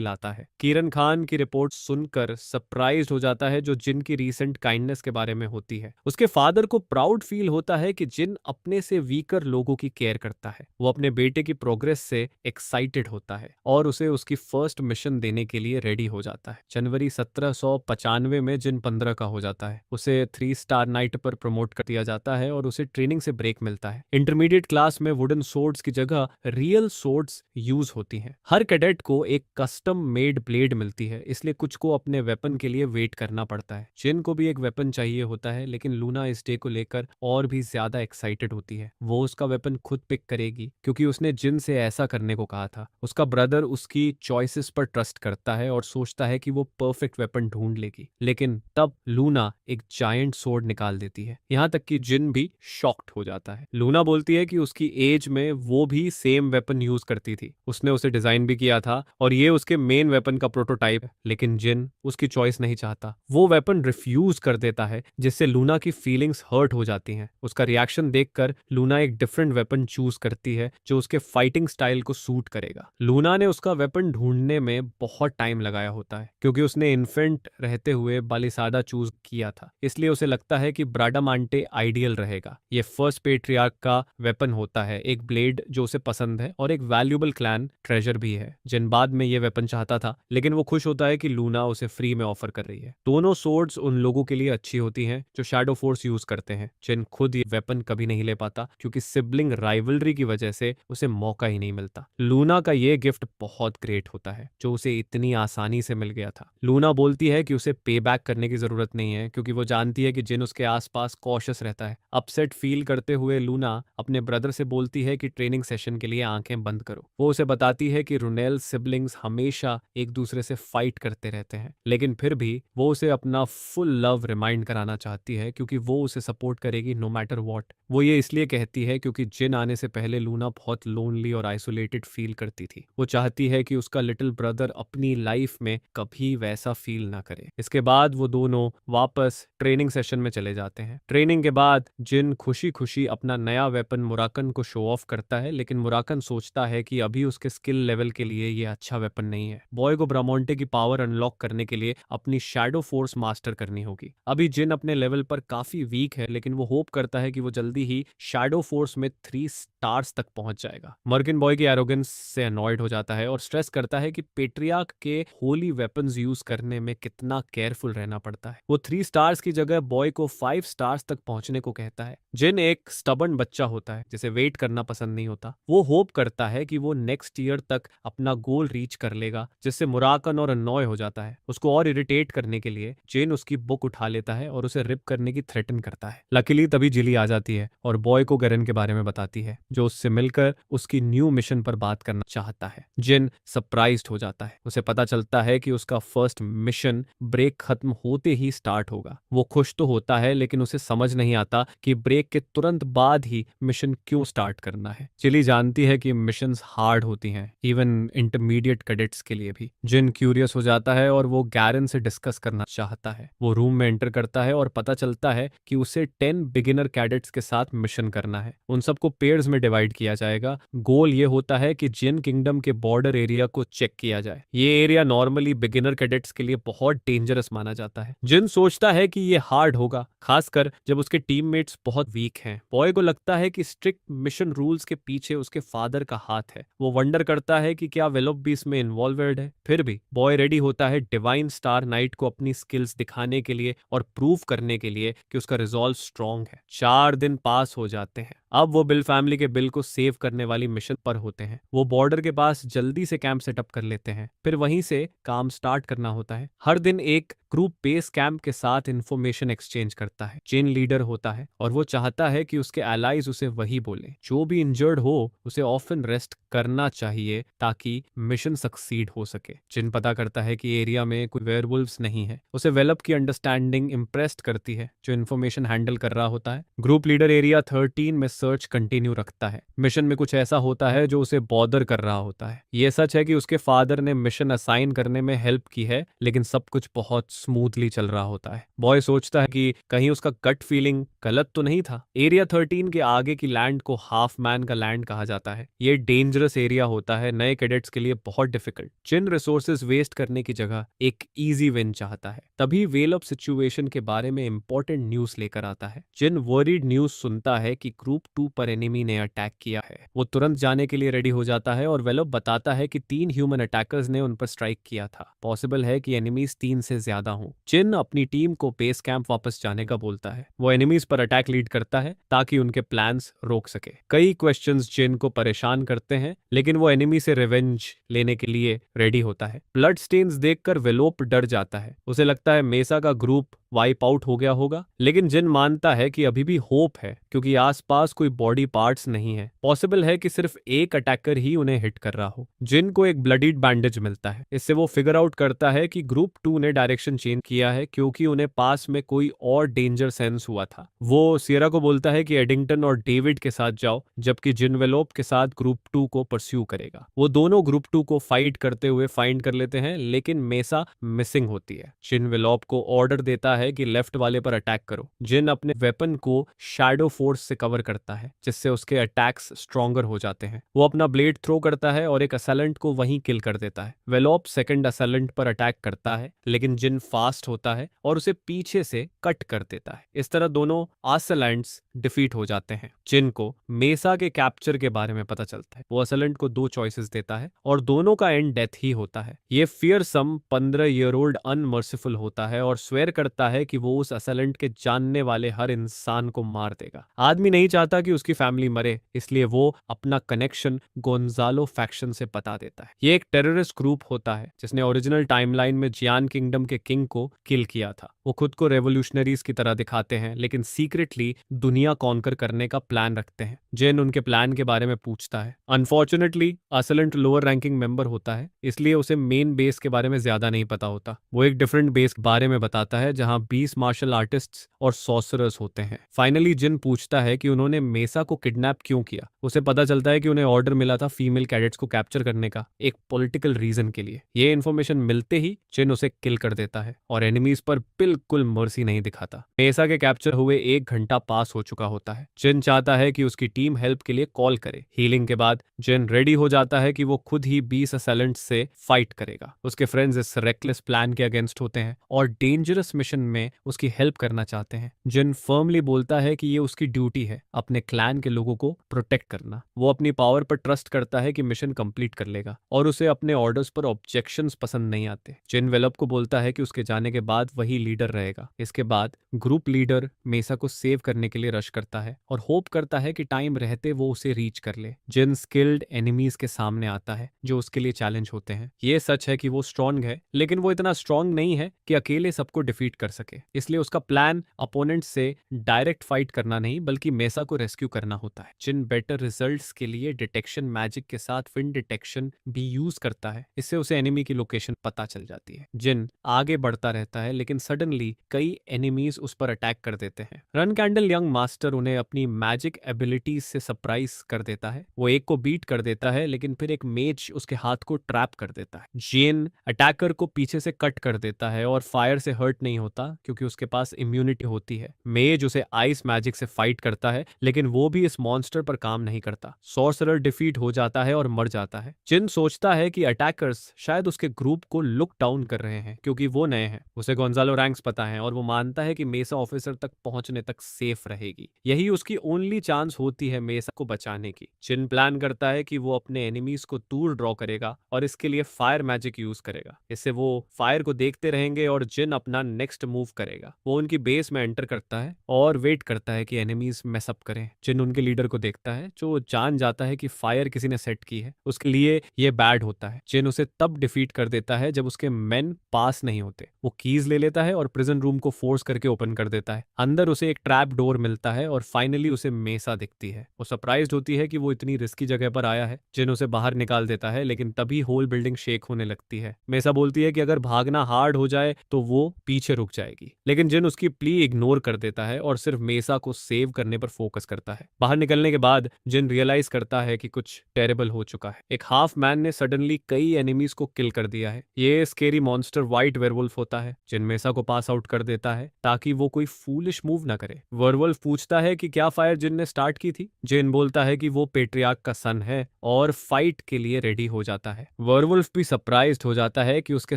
लाता है। किरण खान की रिपोर्ट सुनकर सरप्राइज हो जाता है, जो जिन की रीसेंट काइंडनेस के बारे में होती है। उसके फादर को प्राउड फील होता है कि जिन अपने से वीकर लोगों की केयर केयर करता है। वो अपने बेटे की प्रोग्रेस से एक्साइटेड होता है और उसे उसकी फर्स्ट मिशन देने के लिए रेडी हो जाता है। जनवरी 1795 में जिन 15 का हो जाता है। उसे 3 स्टार नाइट पर प्रमोट कर दिया जाता है और उसे ट्रेनिंग से ब्रेक मिलता है। इंटरमीडिएट क्लास में वुडन सोर्ड्स की जगह रियल सोर्ड्स यूज होती हैं। हर कैडेट को एक कस्टम मेड ब्लेड मिलती है, इसलिए कुछ को अपने वेपन के लिए वेट करना पड़ता है। जिन को भी एक वेपन चाहिए होता है, लेकिन लूना इस डे को लेकर और भी ज्यादा एक्साइटेड होती है। वो उसका वेपन खुद पिक करेगी क्योंकि उसने जिन से ऐसा करने को कहा था। उसका ब्रदर उसकी चॉइसेस पर ट्रस्ट करता है और सोचता है कि वो परफेक्ट वेपन ढूंढ लेगी, लेकिन तब लूना एक जायंट सोर्ड निकाल देती है। यहाँ तक कि जिन भी शॉक्ड हो जाता है। लूना बोलती है कि उसकी एज में वो भी सेम वेपन यूज करती थी, उसने उसे डिजाइन भी किया था और ये उसके मेन वेपन का प्रोटोटाइप है। लेकिन जिन उसकी चॉइस नहीं चाहता, वो वेपन रिफ्यूज कर देता है, जिससे लूना की फीलिंग्स हर्ट हो जाती हैं। उसका रिएक्शन देखकर लूना एक डिफरेंट वेपन चूज करती है जो उसके फाइटिंग स्टाइल को सूट करेगा। लूना ने उसका वेपन ढूंढने में बहुत टाइम लगाया होता है क्योंकि उसने इन्फेंट रहते हुए बालिसादा चूज किया था, इसलिए उसे लगता है कि ब्राडामांटे आइडियल रहेगा। ये फर्स्ट पेट्रियार्क का वेपन होता है, एक ब्लेड जो उसे पसंद है और एक वैल्यूएबल क्लैन ट्रेजर भी है। जिन बाद में ये वेपन चाहता था, लेकिन वो खुश होता है कि लूना उसे फ्री में ऑफर कर रही है। दोनों सोर्ड्स उन लोगों के लिए अच्छी होती हैं जो शैडो फोर्स यूज करते हैं। जिन खुद ये वेपन कभी नहीं ले पाता क्योंकि सिबलिंग राइवलरी की वजह से उसे मौका ही नहीं मिलता। लूना का ये गिफ्ट बहुत ग्रेट होता है जो उसे इतनी आसानी से मिल गया था। लूना बोलती है कि उसे पे बैक करने की जरूरत नहीं है क्योंकि वो जानती है कि जिन उसके आसपास कॉशियस रहता है। अपसेट फील करते हुए लूना अपने ब्रदर से बोलती है कि ट्रेनिंग सेशन के लिए आंखें बंद करो। वो उसे बताती है कि रुनेल सिबलिंग्स हमेशा एक दूसरे से फाइट करते रहते हैं, लेकिन फिर भी वो उसे अपना फुल लव रिमाइंड कराना चाहती है क्योंकि वो उसे सपोर्ट करेगी नो मैटर व्हाट। वो ये इसलिए कहती है क्योंकि जिन आने से पहले लूना बहुत लोनली और आइसोलेटेड फील करती थी। वो चाहती है कि उसका लिटिल ब्रदर अपनी लाइफ में कभी वैसा फील ना करे। इसके बाद वो दोनों वापस ट्रेनिंग सेशन में चले जाते हैं। ट्रेनिंग के बाद जिन खुशी खुशी अपना नया वेपन मुराकन को शो ऑफ करता है, लेकिन मुराकन सोचता है कि अभी उसके स्किल लेवल के लिए ये अच्छा वेपन नहीं है। बॉय को ब्रामोंटे की पावर अनलॉक करने के लिए अपनी शैडो फोर्स मास्टर करनी होगी। अभी जिन अपने लेवल पर काफी वीक है, लेकिन वो होप करता है कि वो जल्दी ही शैडो फोर्स में 3 स्टार्स तक पहुंच जाएगा। मर्गिन बॉय की एरोगेंस से अनॉयड हो जाता है और स्ट्रेस करता है कि पेट्रियार्क के होली वेपन्स यूज करने में कितना केयरफुल रहना पड़ता है। वो 3 स्टार्स की जगह बॉय को 5 स्टार्स तक पहुंचने को कहता है। जिन एक स्टबर्न बच्चा होता है जिसे वेट करना पसंद नहीं होता। वो होप करता है कि वो नेक्स्ट ईयर तक अपना गोल रीच कर लेगा, जिससे मुराकन और अनॉय हो जाता है। उसको और इरिटेट करने के लिए जेन उसकी बुक उठा लेता है और उसे रिप करने की थ्रेटन करता है। लकीली तभी जिली आ जाती है और बॉय को गरन के बारे में बताती है, जो उससे मिलकर उसकी न्यू मिशन पर बात करना चाहता है। जिन सरप्राइज्ड हो जाता है। उसे पता चलता है कि उसका फर्स्ट मिशन ब्रेक खत्म होते ही स्टार्ट होगा। वो खुश तो होता है, लेकिन उसे समझ नहीं आता कि ब्रेक के तुरंत बाद ही मिशन क्यों स्टार्ट करना है। चिली जानती है कि मिशंस हार्ड होती हैं, इवन इंटरमीडिएट कैडेट्स के लिए भी। जिन क्यूरियस हो जाता है और वो गैरन से डिस्कस करना चाहता है। वो रूम में एंटर करता है और पता चलता है कि उसे 10 बिगिनर कैडेट्स के साथ मिशन करना है। उन सबको पेयर्स में डिवाइड किया जाएगा। गोल ये होता है कि जिन किंगडम के बॉर्डर एरिया को चेक किया जाए। ये एरिया नॉर्मली बिगिनर कैडेट्स के लिए बहुत डेंजरस माना जाता है। जिन सोचता है कि ये हार्ड होगा, खासकर जब उसके टीममेट्स बहुत वीक हैं। बॉय को लगता है कि स्ट्रिक्ट मिशन रूल्स के पीछे उसके फादर का हाथ है। वो वंडर करता है कि क्या वेलोप भी इसमें इन्वॉल्वेड है। फिर भी बॉय रेडी होता है डिवाइन स्टार नाइट को अपनी स्किल्स दिखाने के लिए और प्रूव करने के लिए कि उसका रिजॉल्व स्ट्रांग है। 4 दिन पास हो जाते हैं। अब वो बिल फैमिली के बिल को सेव करने वाली मिशन पर होते हैं। वो बॉर्डर के पास जल्दी से कैंप सेटअप कर लेते हैं, फिर वहीं से काम स्टार्ट करना होता है। हर दिन एक ग्रुप बेस कैंप के साथ इंफॉर्मेशन एक्सचेंज करता है। चेन लीडर होता है और वो चाहता है कि उसके एलाइज उसे वही बोले। जो भी इंजर्ड हो उसे ऑफन रेस्ट करना चाहिए ताकि मिशन सक्सीड हो सके। जिन पता करता है कि एरिया में कोई वेयरवुल्व्स नहीं है। उसे वेलप की अंडरस्टैंडिंग इंप्रेस्ड करती है, जो इन्फॉर्मेशन हैंडल कर रहा होता है। ग्रुप लीडर एरिया 13 में सर्च कंटिन्यू रखता है। मिशन में कुछ ऐसा होता है जो उसे बॉदर कर रहा होता है। ये सच है कि उसके फादर ने मिशन असाइन करने में हेल्प की है, लेकिन सब कुछ बहुत स्मूथली चल रहा होता है। बॉय सोचता है कि कहीं उसका गट फीलिंग गलत तो नहीं था। एरिया 13 के आगे की लैंड को हाफ मैन का लैंड कहा जाता है। ये डेंजरस एरिया होता है, नए कैडेट्स के लिए बहुत डिफिकल्ट। जिन रिसोर्सेज वेस्ट करने की जगह एक इजी विन चाहता है। तभी वेल ऑफ सिचुएशन के बारे में इंपॉर्टेंट न्यूज लेकर आता है। जिन वरीड न्यूज सुनता है कि ग्रुप 2 पर एनिमी ने अटैक किया है। वो तुरंत जाने के लिए रेडी हो जाता है और वेलोप बताता है कि 3 ह्यूमन अटैकर्स ने उन पर स्ट्राइक किया था। पॉसिबल है कि एनिमीज 3 से ज्यादा हों। जिन अपनी टीम को बेस कैंप वापस जाने का बोलता है। वो एनिमीज पर अटैक लीड करता है ताकि उनके प्लान्स रोक सके। कई क्वेश्चंस जिन को परेशान करते हैं, लेकिन वो एनिमी से रिवेंज लेने के लिए रेडी होता है। ब्लड स्टेन्स देखकर वेलोप डर जाता है। उसे लगता है मेसा का ग्रुप वाइप आउट हो गया होगा, लेकिन जिन मानता है कि अभी भी होप है क्योंकि आसपास कोई बॉडी पार्ट्स नहीं है। पॉसिबल है कि सिर्फ एक अटैकर ही उन्हें हिट कर रहा हो। जिन को एक ब्लडीड बैंडेज मिलता है। इससे वो फिगर आउट करता है कि ग्रुप 2 ने डायरेक्शन चेंज किया है क्योंकि उन्हें पास में कोई और डेंजर सेंस हुआ था। वो सियरा को बोलता है कि एडिंगटन और डेविड के साथ जाओ, जबकि जिन वेलोप के साथ ग्रुप 2 को परस्यू करेगा। वो दोनों ग्रुप 2 को फाइट करते हुए फाइंड कर लेते हैं, लेकिन मेसा मिसिंग होती है। जिन वेलोप को ऑर्डर देता है कि लेफ्ट वाले पर अटैक करो। जिन अपने वेपन को शैडो फोर्स से कवर करता है, जिससे उसके अटैक्स स्ट्रॉन्गर हो जाते हैं। वो अपना ब्लेड थ्रो करता है और एक असैलेंट को वहीं किल कर देता है। वेलोप सेकंड असैलेंट पर अटैक करता है, लेकिन जिन फास्ट होता है और उसे पीछे से कट कर देता है। इस तरह दोनों असैलेंट्स डिफीट हो जाते हैं। जिन को मेसा के कैप्चर के बारे में पता चलता है। वो असैलेंट को 2 चॉइसेस देता है और दोनों का एंड डेथ ही होता है। ये फियरसम 15 ईयर ओल्ड अनमर्सिफुल होता है और स्वेयर करता है कि वो उस असैलेंट के जानने वाले हर इंसान को मार देगा। आदमी नहीं चाहता कि उसकी फैमिली मरे, इसलिए वो अपना कनेक्शन गोंजालो फैक्शन से बता देता है। ये एक टेररिस्ट ग्रुप होता है जिसने ओरिजिनल टाइमलाइन में जियान किंगडम के किंग को किल किया था। वो खुद को रेवोल्यूशनरीज की तरह दिखाते हैं, लेकिन सीक्रेटली दुनिया कॉन्कर करने का प्लान रखते हैं। जेन उनके प्लान के बारे में पूछता है। अनफॉर्चुनेटली असैलेंट लोअर रैंकिंग मेंबर होता है, इसलिए उसे मेन बेस के बारे में ज्यादा नहीं पता होता। वो एक डिफरेंट बेस के बारे में बताता है जहां 20 मार्शल आर्टिस्ट्स और सॉर्सरर्स होते हैं। फाइनली जिन पूछता है कि उन्होंने मेसा को किडनैप क्यों किया। उसे पता चलता है कि उन्हें ऑर्डर मिला था फीमेल कैडेट्स को कैप्चर करने का, एक पॉलिटिकल रीजन के लिए। ये इन्फॉर्मेशन मिलते ही जिन उसे किल कर देता है और एनिमीज पर बिल्कुल मर्सी नहीं दिखाता। मेसा के कैप्चर हुए 1 घंटा पास हो चुका होता है। जिन चाहता है कि उसकी टीम हेल्प के लिए कॉल करे। हीलिंग के बाद जिन रेडी हो जाता है कि वो खुद ही 20 असैलेंट्स से फाइट करेगा। उसके फ्रेंड्स इस रेकलेस प्लान के अगेंस्ट होते हैं और डेंजरस मिशन में उसकी हेल्प करना चाहते हैं। जिन फर्मली बोलता है कि ये उसकी ड्यूटी है, अपने क्लैन के लोगों को प्रोटेक्ट करना। वो अपनी पावर पर ट्रस्ट करता है कि मिशन कंप्लीट कर लेगा और उसे अपने ऑर्डर्स पर ऑब्जेक्शंस पसंद नहीं आते। जिन वेलप को बोलता है कि उसके जाने के बाद वही लीडर रहेगा। इसके बाद ग्रुप लीडर मेसा को सेव करने के लिए रश करता है और होप करता है कि टाइम रहते वो उसे रीच कर ले। जिन स्किल्ड एनिमीज के सामने आता है जो उसके लिए चैलेंज होते हैं। ये सच है कि वो स्ट्रांग है, लेकिन वो इतना स्ट्रांग नहीं है कि अकेले सबको डिफीट कर सके। इसलिए उसका प्लान अपोनेंट से डायरेक्ट फाइट करना नहीं, बल्कि मेसा को रेस्क्यू करना होता है। जिन बेटर रिजल्ट्स के लिए डिटेक्शन मैजिक के साथ विंड डिटेक्शन भी यूज करता है। इससे उसे एनिमी की लोकेशन पता चल जाती है। जिन आगे बढ़ता रहता है, लेकिन सडनली कई एनिमीज उस पर अटैक कर देते हैं। रन कैंडल यंग मास्टर उन्हें अपनी मैजिक एबिलिटीज से सरप्राइज कर देता है। वो एक को बीट कर देता है, लेकिन फिर एक मेज उसके हाथ को ट्रैप कर देता है। जेन अटैकर को पीछे से कट कर देता है और फायर से हर्ट नहीं होता क्योंकि उसके पास इम्यूनिटी होती है। मेज उसे आइस मैजिक से फाइट करता है, लेकिन वो भी इस मॉन्स्टर पर काम नहीं करता। सॉर्सरर डिफीट हो जाता है और मर जाता है। जिन सोचता है कि अटैकर्स शायद उसके ग्रुप को लुक डाउन कर रहे हैं क्योंकि वो नए हैं। उसे गोंजालो रैंक्स पता है और वो मानता है कि मेसा ऑफिसर तक पहुंचने तक सेफ रहेगी। यही उसकी ओनली चांस होती है मेसा को बचाने की। जिन प्लान करता है कि वो अपने एनिमीज को दूर ड्रॉ करेगा और इसके लिए फायर मैजिक यूज करेगा। इससे वो फायर को देखते रहेंगे और जिन अपना नेक्स्ट मूव करेगा। वो उनकी बेस में एंटर करता है और वेट करता है कि एनिमीज मैस अप करें। जिन उनके लीडर को देखता है जो जान जाता है कि फायर किसी ने सेट की है, उसके लिए ये बैड होता है। जिन उसे तब डिफीट कर देता है जब उसके मेन पास नहीं होते। वो कीज ले लेता है और प्रिजन रूम को फोर्स करके ओपन कर देता है। अंदर उसे एक ट्रैप डोर मिलता है और फाइनली उसे मेसा दिखती है। वो सरप्राइज्ड होती है कि वो इतनी रिस्की जगह पर आया है। जिन उसे बाहर निकाल देता है, लेकिन तभी होल बिल्डिंग शेक होने लगती है। मेसा बोलती है कि अगर भागना हार्ड हो जाए तो वो पीछे रुक जाएगी, लेकिन जिन उसकी प्ली इग्नोर कर देता है और सिर्फ मेसा को सेव करने पर फोकस करता है। बाहर निकलने के बाद जिन रियलाइज करता है कि कुछ टेरेबल हो चुका है। एक हाफ मैन ने सडनली कई एनिमीज को किल कर दिया है। ये स्केरी मॉन्स्टर व्हाइट वेयरवुल्फ होता है। जिन मेसा को पास आउट कर देता है ताकि वो कोई फूलिश मूव ना करे। वर्वुल्फ पूछता है कि क्या फायर जिन ने स्टार्ट की थी। जिन बोलता है कि वो पेट्रियार्क का सन है और फाइट के लिए रेडी हो जाता है। वर्वुल्फ भी सरप्राइज्ड हो जाता है कि उसके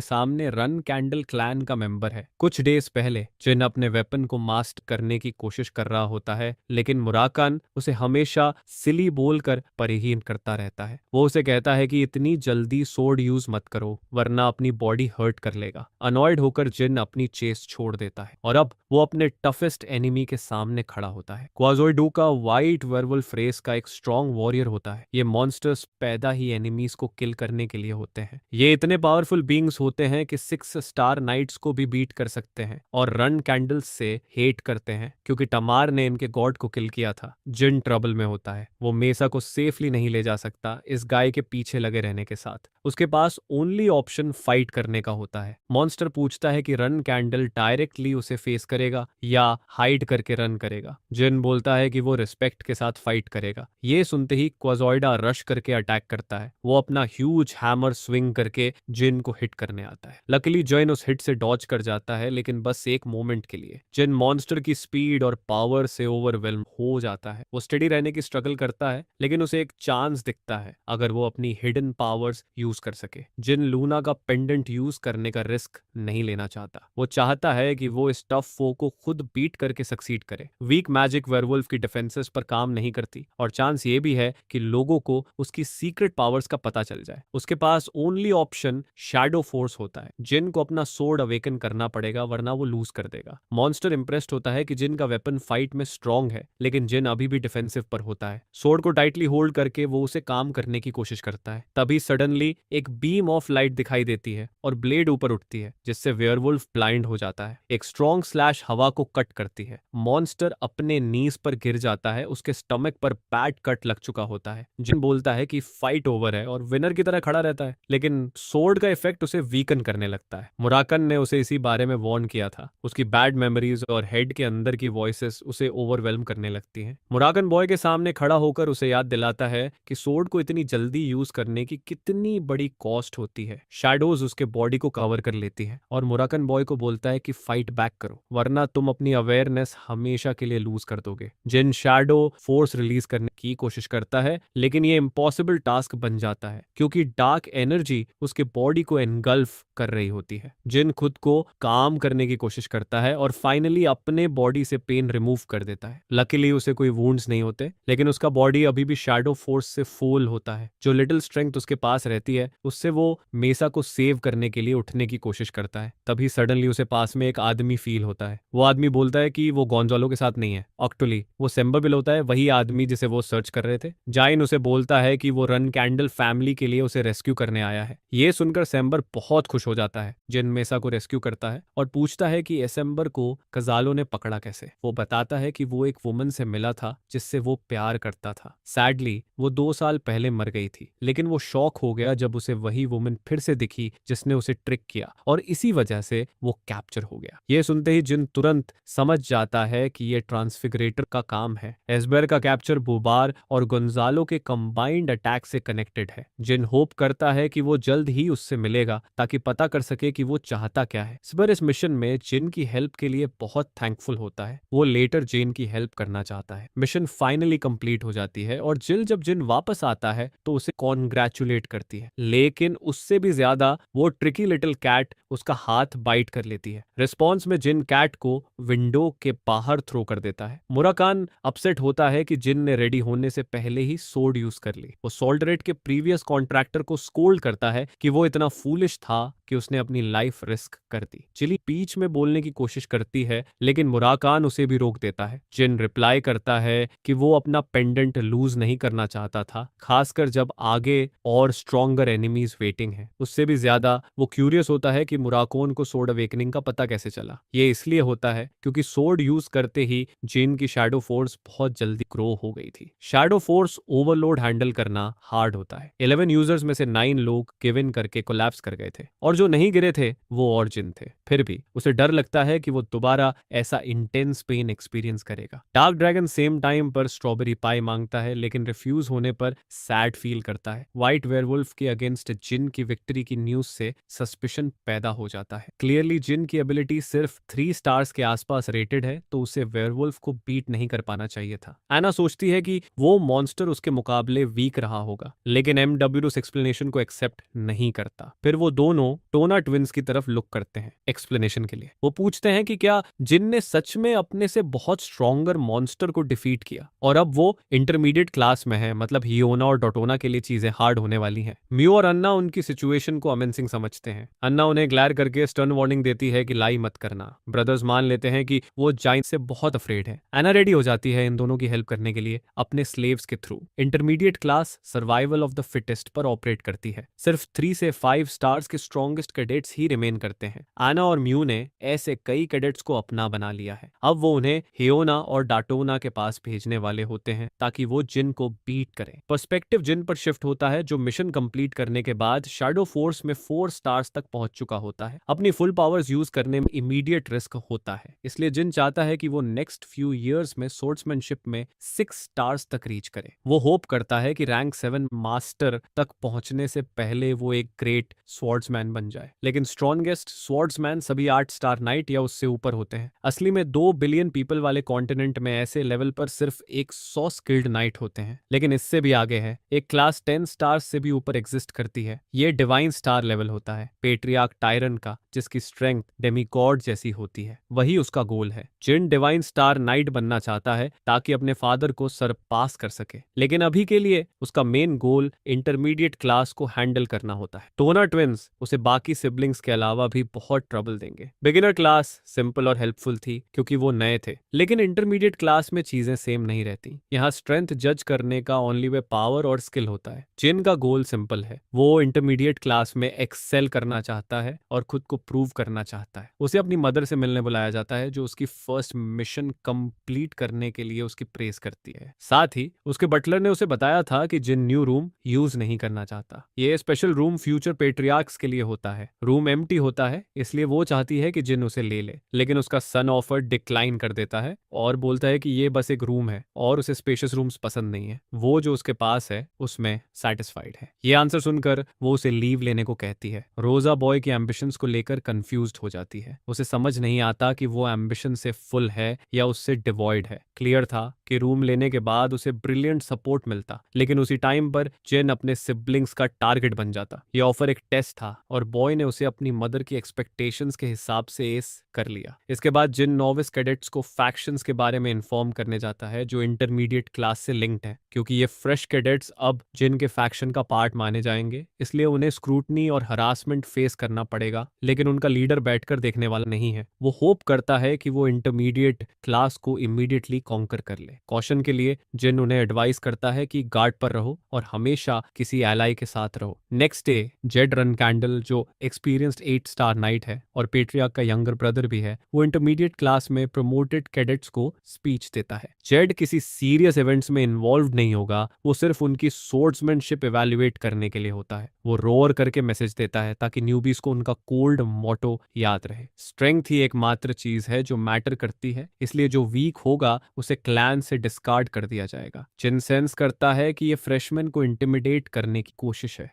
सामने रन कैंडल क्लैन का मेंबर है। कुछ डेज पहले जिन अपने वेपन को मास्टर करने की कोशिश कर रहा होता है, लेकिन मुराकान उसे हमेशा सिली बोलकर परेशान करता रहता है। वो उसे कहता है कि इतनी जल्दी सोर्ड यूज मत करो वरना अपनी बॉडी हर्ट कर लेगा। अनॉयड होकर जिन अपनी चेस छोड़ देता है और अब वो अपने टफेस्ट एनिमी के सामने खड़ा होता है। क्वाजोइडू का वाइट वेयरवुल्फ रेस का एक स्ट्रॉन्ग वॉरियर होता है। ये मॉन्स्टर्स पैदा ही एनिमीज को किल करने के लिए होते हैं। ये इतने पावरफुल बींग्स होते हैं कि 6 स्टार नाइट्स को भी बीट कर सकते हैं और रन कैंडल्स से हेट करते हैं क्योंकि टमार ने इनके गॉड को किल किया था। जिन ट्रबल में होता है। वो मेसा को सेफली नहीं ले जा सकता इस गाय के पीछे लगे रहने के साथ। उसके पास ओनली ऑप्शन फाइट करने का होता है। मॉन्स्टर पूछता है कि रन कैंडल डायरेक्टली उसे फेस करेगा या हाइड करके रन करेगा। जिन बोलता है कि वो रिस्पेक्ट के साथ फाइट करेगा। ये सुनते ही क्वाजोइडा रश करके अटैक करता है। वो अपना ह्यूज हैमर स्विंग करके जिन को हिट करने आता है। लकीली जिन उस हिट से डॉज कर जाता है, लेकिन बस एक मोमेंट के लिए। जिन मॉन्स्टर की स्पीड और पावर से ओवरवेल्म हो जाता है। वो स्टेडी रहने की स्ट्रगल करता है, लेकिन उसे एक चांस दिखता है अगर वो अपनी हिडन पावर्स यूज कर सके। जिन लूना का पेंडेंट यूज करने का रिस्क नहीं लेना चाहता। वो चाहता है कि वो इस टफ फो को खुद बीट करके सक्सीड करे। वीक मैजिक वेयरवुल्फ की डिफेंसेस पर काम नहीं करती और चांस ये भी है कि लोगों को उसकी सीक्रेट पावर्स का पता चल जाए। उसके पास ओनली ऑप्शन शैडो फोर्स होता है। जिन को अपना सोर्ड अवेकन करना पड़ेगा वरना वो लूज कर देगा। मॉन्स्टर इंप्रेस्ड होता है कि जिन का वेपन फाइट में स्ट्रॉन्ग है, लेकिन जिन अभी भी डिफेंसिव पर होता है। सोर्ड को टाइटली होल्ड करके वो उसे काम करने की कोशिश करता है। तभी सडनली एक बीम ऑफ लाइट दिखाई देती है और ब्लेड ऊपर उठती है, जिससे वेयरवुल्फ ब्लाइंड हो जाता है। एक स्ट्रॉन्ग स्लैश हवा को कट करती है। मॉन्स्टर अपने नीज पर गिर जाता है। उसके स्टमक पर बैड कट लग चुका होता है। जिन बोलता है कि फाइट ओवर है और विनर की तरह खड़ा रहता है, लेकिन सोर्ड का इफेक्ट उसे वीकन करने लगता है। मुराकन ने उसे इसी बारे में वार्न किया था। उसकी बैड मेमोरीज और हेड के अंदर की वॉइसेस उसे ओवरवेल्म करने लगती हैं। मुराकन बॉय के सामने खड़ा होकर उसे याद दिलाता है कि सोर्ड को इतनी जल्दी यूज करने की कितनी बड़ी कॉस्ट होती है। शैडोज उसके बॉडी को कवर कर लेती है और मुराकन बॉय को बोलता है कि फाइट बैक करो वरना तुम अपनी अवेयरनेस हमेशा के लिए लूज कर दोगे। जिन शैडो फोर्स रिलीज करने की कोशिश करता है, लेकिन ये इम्पॉसिबल टास्क बन जाता है क्योंकि डार्क एनर्जी उसके बॉडी को एनगल्फ कर रही होती है। जिन खुद को काम करने की कोशिश करता है और फाइनली अपने बॉडी से पेन रिमूव कर देता है। लकीली उसे कोई वुंड्स नहीं होते, लेकिन उसका बॉडी अभी भी शैडो फोर्स से फुल होता है। जो लिटिल स्ट्रेंथ उसके पास रहती है उससे वो मेसा को सेव करने के लिए उठने की कोशिश करता है। तभी सडनली उसे पास में एक आदमी फील होता है। वो आदमी बोलता है कि वो गोंजालो के साथ नहीं है, ऑक्टोली। वो सेम्बरविल होता है, वही आदमी जिसे वो सर्च कर रहे थे। जाइन उसे बोलता है कि वो रन कैंडल फैमिली के लिए उसे रेस्क्यू करने आया है। ये सुनकर सेम्बर बहुत खुश हो जाता है। जिन मेसा को रेस्क्यू करता है और पूछता है कि एसेम्बर को कजालो ने पकड़ा कैसे। वो बताता है कि वो एक वुमन से मिला था जिससे वो प्यार करता था। सैडली वो 2 साल पहले मर गई थी, लेकिन वो शॉक हो गया जब उसे वही वुमन फिर से दिखी जिसने उसे ट्रिक किया और इसी वजह से वो कैप्चर हो गया। ये सुनते ही जिन तुरंत समझ जाता है कि ये ट्रांसफिगरेटर का काम है। एस्बर का कैप्चर बुबार और गोंजालो के कंबाइंड अटैक से कनेक्टेड है। जिन होप करता है कि वो जल्द ही उससे मिलेगा ताकि पता कर सके कि वो चाहता क्या है। एस्बर इस मिशन में जिन की हेल्प के लिए बहुत थैंकफुल होता है। वो लेटर जिन की हेल्प करना चाहता है। मिशन फाइनली कंप्लीट हो जाती है और जिल जब जिन वापस आता है तो उसे कॉन्ग्रेचुलेट करती है, लेकिन उससे भी ज्यादा वो ट्रिकी लिटिल कैट उसका हाथ बाइट कर लेती है। रिस्पॉन्स में जिन कैट को विंडो के बाहर थ्रो कर देता है। मुराकान अपसेट होता है कि जिन ने रेडी होने से पहले ही सोर्ड यूज कर ली। वो सोल्डरेट के प्रीवियस कॉन्ट्रैक्टर को स्कोल्ड करता है कि वो इतना फूलिश था कि उसने अपनी लाइफ रिस्क कर दी। चिली बीच में बोलने की कोशिश करती है, लेकिन मुराकान उसे भी रोक देता है। जिन रिप्लाई करता है कि वो अपना पेंडेंट लूज नहीं करना चाहता था, खासकर जब आगे और स्ट्रॉन्गर एनिमीज वेटिंग है। उससे भी ज्यादा वो क्यूरियस होता है कि मुराकोन को सोर्ड अवेकनिंग का पता कैसे चला। ये इसलिए होता है क्योंकि सोर्ड यूज करते ही जिन की शैडो फोर्स बहुत जल्दी ग्रो हो गई थी। शैडो फोर्स ओवरलोड हैंडल करना हार्ड होता है। 11 यूजर्स में से 9 लोग गिव इन करके कोलैप्स कर गए थे और जो नहीं गिरे थे वो और जिन थे। फिर भी उसे डर लगता है कि वो दोबारा ऐसा इंटेंस पेन एक्सपीरियंस करेगा। डार्क ड्रैगन सेम टाइम पर स्ट्रॉबेरी पाई मांगता है, लेकिन रिफ्यूज होने पर सैड फील करता है। व्हाइट वेयरवुल्फ के अगेंस्ट जिन की विक्ट्री की न्यूज से सस्पिशन पैदा हो जाता है। क्लियरली जिन की एबिलिटी सिर्फ 3 स्टार्स के आसपास रेटेड है, तो उसे वेयरवुल्फ को बीट नहीं कर पाना चाहिए था। एना सोचती है कि वो मॉन्स्टर उसके मुकाबले वीक रहा होगा, लेकिन एमडब्ल्यू उस एक्सप्लेनेशन को एक्सेप्ट नहीं करता। फिर वो दोनों टोना ट्विंस की तरफ लुक करते हैं एक्सप्लेनेशन के लिए। वो पूछते हैं कि क्या जिन ने सच में अपने से बहुत स्ट्रॉन्गर मॉन्स्टर को डिफीट किया, और अब वो इंटरमीडिएट क्लास में है, मतलब हियोना और डोटोना के लिए चीजें हार्ड होने वाली हैं। म्यू और अन्ना उनकी सिचुएशन को अमेजिंग समझते हैं। अन्ना उन्हें ग्लैर करके स्टर्न वार्निंग देती है कि लाई मत करना। ब्रदर्स मान लेते हैं कि वो जाइंट से बहुत अफ्रेड है। एना रेडी हो जाती है इन दोनों की हेल्प करने के लिए अपने स्लेव्स के through. Intermediate class survival of the fittest पर ऑपरेट करती है। सिर्फ 3 से 5 स्टार्स के स्ट्रॉन्गेस्ट कैडेट्स ही रिमेन करते हैं। आना और म्यू ने ऐसे कई कैडेट्स को अपना बना लिया है। अब वो उन्हें हियोना और डाटोना के पास भेजने वाले होते हैं ताकि वो जिन को बीट करें। पर्सपेक्टिव जिन पर शिफ्ट होता है, जो मिशन कंप्लीट करने के बाद शैडो फोर्स में 4 स्टार्स तक पहुंच चुका होता है। अपनी फुल पावर्स यूज करने में इमीडिएट रिस्क होता है, इसलिए जिन चाहता है कि वो नेक्स्ट फ्यू इयर्स में सोर्ड्समैनशिप में 6 स्टार्स तक रीच करे। वो होप करता है कि रैंक 7 मास्टर तक पहुंचने से पहले वो एक ग्रेट स्वॉर्ड्समैन बन जाए। लेकिन स्ट्रॉन्गेस्ट स्वॉर्ड्समैन सभी 8 स्टार नाइट या उससे ऊपर होते हैं। असली में 2 बिलियन पीपल वाले कॉन्टिनेंट में ऐसे लेवल पर सिर्फ 100 स्किल्ड नाइट होते हैं। लेकिन इससे भी आगे है, एक क्लास 10 स्टार से भी ऊपर एग्जिस्ट करती है। ये डिवाइन स्टार लेवल होता है, पेट्रियार्क टायरन का, जिसकी स्ट्रेंथ डेमीगॉड जैसी होती है। वही उसका गोल है। जिन डिवाइन स्टार नाइट बनना चाहता है ताकि अपने फादर को सरपास कर सके, लेकिन अभी के लिए उसका मेन गोल इंटरमीडिएट क्लास को हैंडल करना होता है। टोना ट्विंस उसे बाकी सिबलिंग्स के अलावा भी बहुत ट्रबल देंगे। बिगिनर क्लास सिंपल और हेल्पफुल थी क्योंकि वो नए थे, लेकिन इंटरमीडिएट क्लास में चीजें सेम नहीं रहती। यहाँ स्ट्रेंथ जज करने का ओनली वे पावर और स्किल होता है। जिन का गोल सिंपल है, वो इंटरमीडिएट क्लास में एक्सेल करना चाहता है और खुद को प्रूव करना चाहता है। उसे अपनी मदर से मिलने बुलाया जाता है, जो उसकी फर्स्ट मिशन कंप्लीट करने के लिए उसकी प्रेस करती है। साथ ही उसके बटलर ने उसे बताया था कि जिन न्यू रूम यूज नहीं करना चाहता। ये स्पेशल रूम फ्यूचर पेट्रियार्क्स के लिए होता है। रूम एम्प्टी होता है, इसलिए वो चाहती है कि जिन उसे ले ले, लेकिन उसका सन ऑफर डिक्लाइन कर देता है और बोलता है कि ये बस एक रूम है और उसे स्पेशियस रूम्स पसंद नहीं है। वो जो उसके पास है उसमें सेटिस्फाइड है। ये आंसर सुनकर वो उसे लीव लेने को कहती है। रोजा बॉय की एम्बिशंस को लेकर कंफ्यूज्ड हो जाती है। उसे समझ नहीं आता कि वो एम्बिशन से फुल है या उससे डिवॉइड है। क्लियर था कि रूम लेने के बाद उसे ब्रिलियंट सपोर्ट मिलता, लेकिन उसी टाइम पर जिन अपने सिबलिंग्स का टारगेट बन जाता। ये ऑफर एक टेस्ट था और बॉय ने उसे अपनी मदर की एक्सपेक्टेशंस के हिसाब से एस कर लिया। इसके बाद जिन नोविस कैडेट्स को फैक्शंस के बारे में इन्फॉर्म करने जाता है, जो इंटरमीडिएट क्लास से लिंक्ड है, क्योंकि ये फ्रेश कैडेट्स अब जिन के फैक्शन का पार्ट माने जाएंगे, इसलिए उन्हें स्क्रूटनी और हरासमेंट फेस करना पड़ेगा। लेकिन उनका लीडर बैठकर देखने वाला नहीं है। वो होप करता है कि वो इंटरमीडिएट क्लास को इमीडिएटली कॉन्कर कर ले। कॉशन के लिए जिन उन्हें एडवाइस करता है कि गार्ड पर रहो और हमेशा किसी एलाई के साथ रहो। Next day Z run candle, जो एक्सपीरियंस्ड 8 स्टार नाइट है और पेट्रियार्क का यंगर ब्रदर भी है, वो इंटरमीडिएट क्लास में प्रमोटेड कैडेट्स को स्पीच देता है। जेड किसी सीरियस इवेंट्स में इन्वॉल्व नहीं होगा, वो सिर्फ उनकी सोर्ड्समैनशिप इवैल्यूएट करने के लिए होता है। वो रोअर करके मैसेज देता है ताकि न्यूबीज को उनका कोल्ड मोटो याद रहे। स्ट्रेंथ ही एकमात्र चीज है जो मैटर करती है, इसलिए जो वीक होगा उसे क्लैन से डिस्कार्ड कर दिया जाएगा। जिन सेंस करता है कि ये फ्रेशमैन को इंटिमिडेट करने की कोशिश है।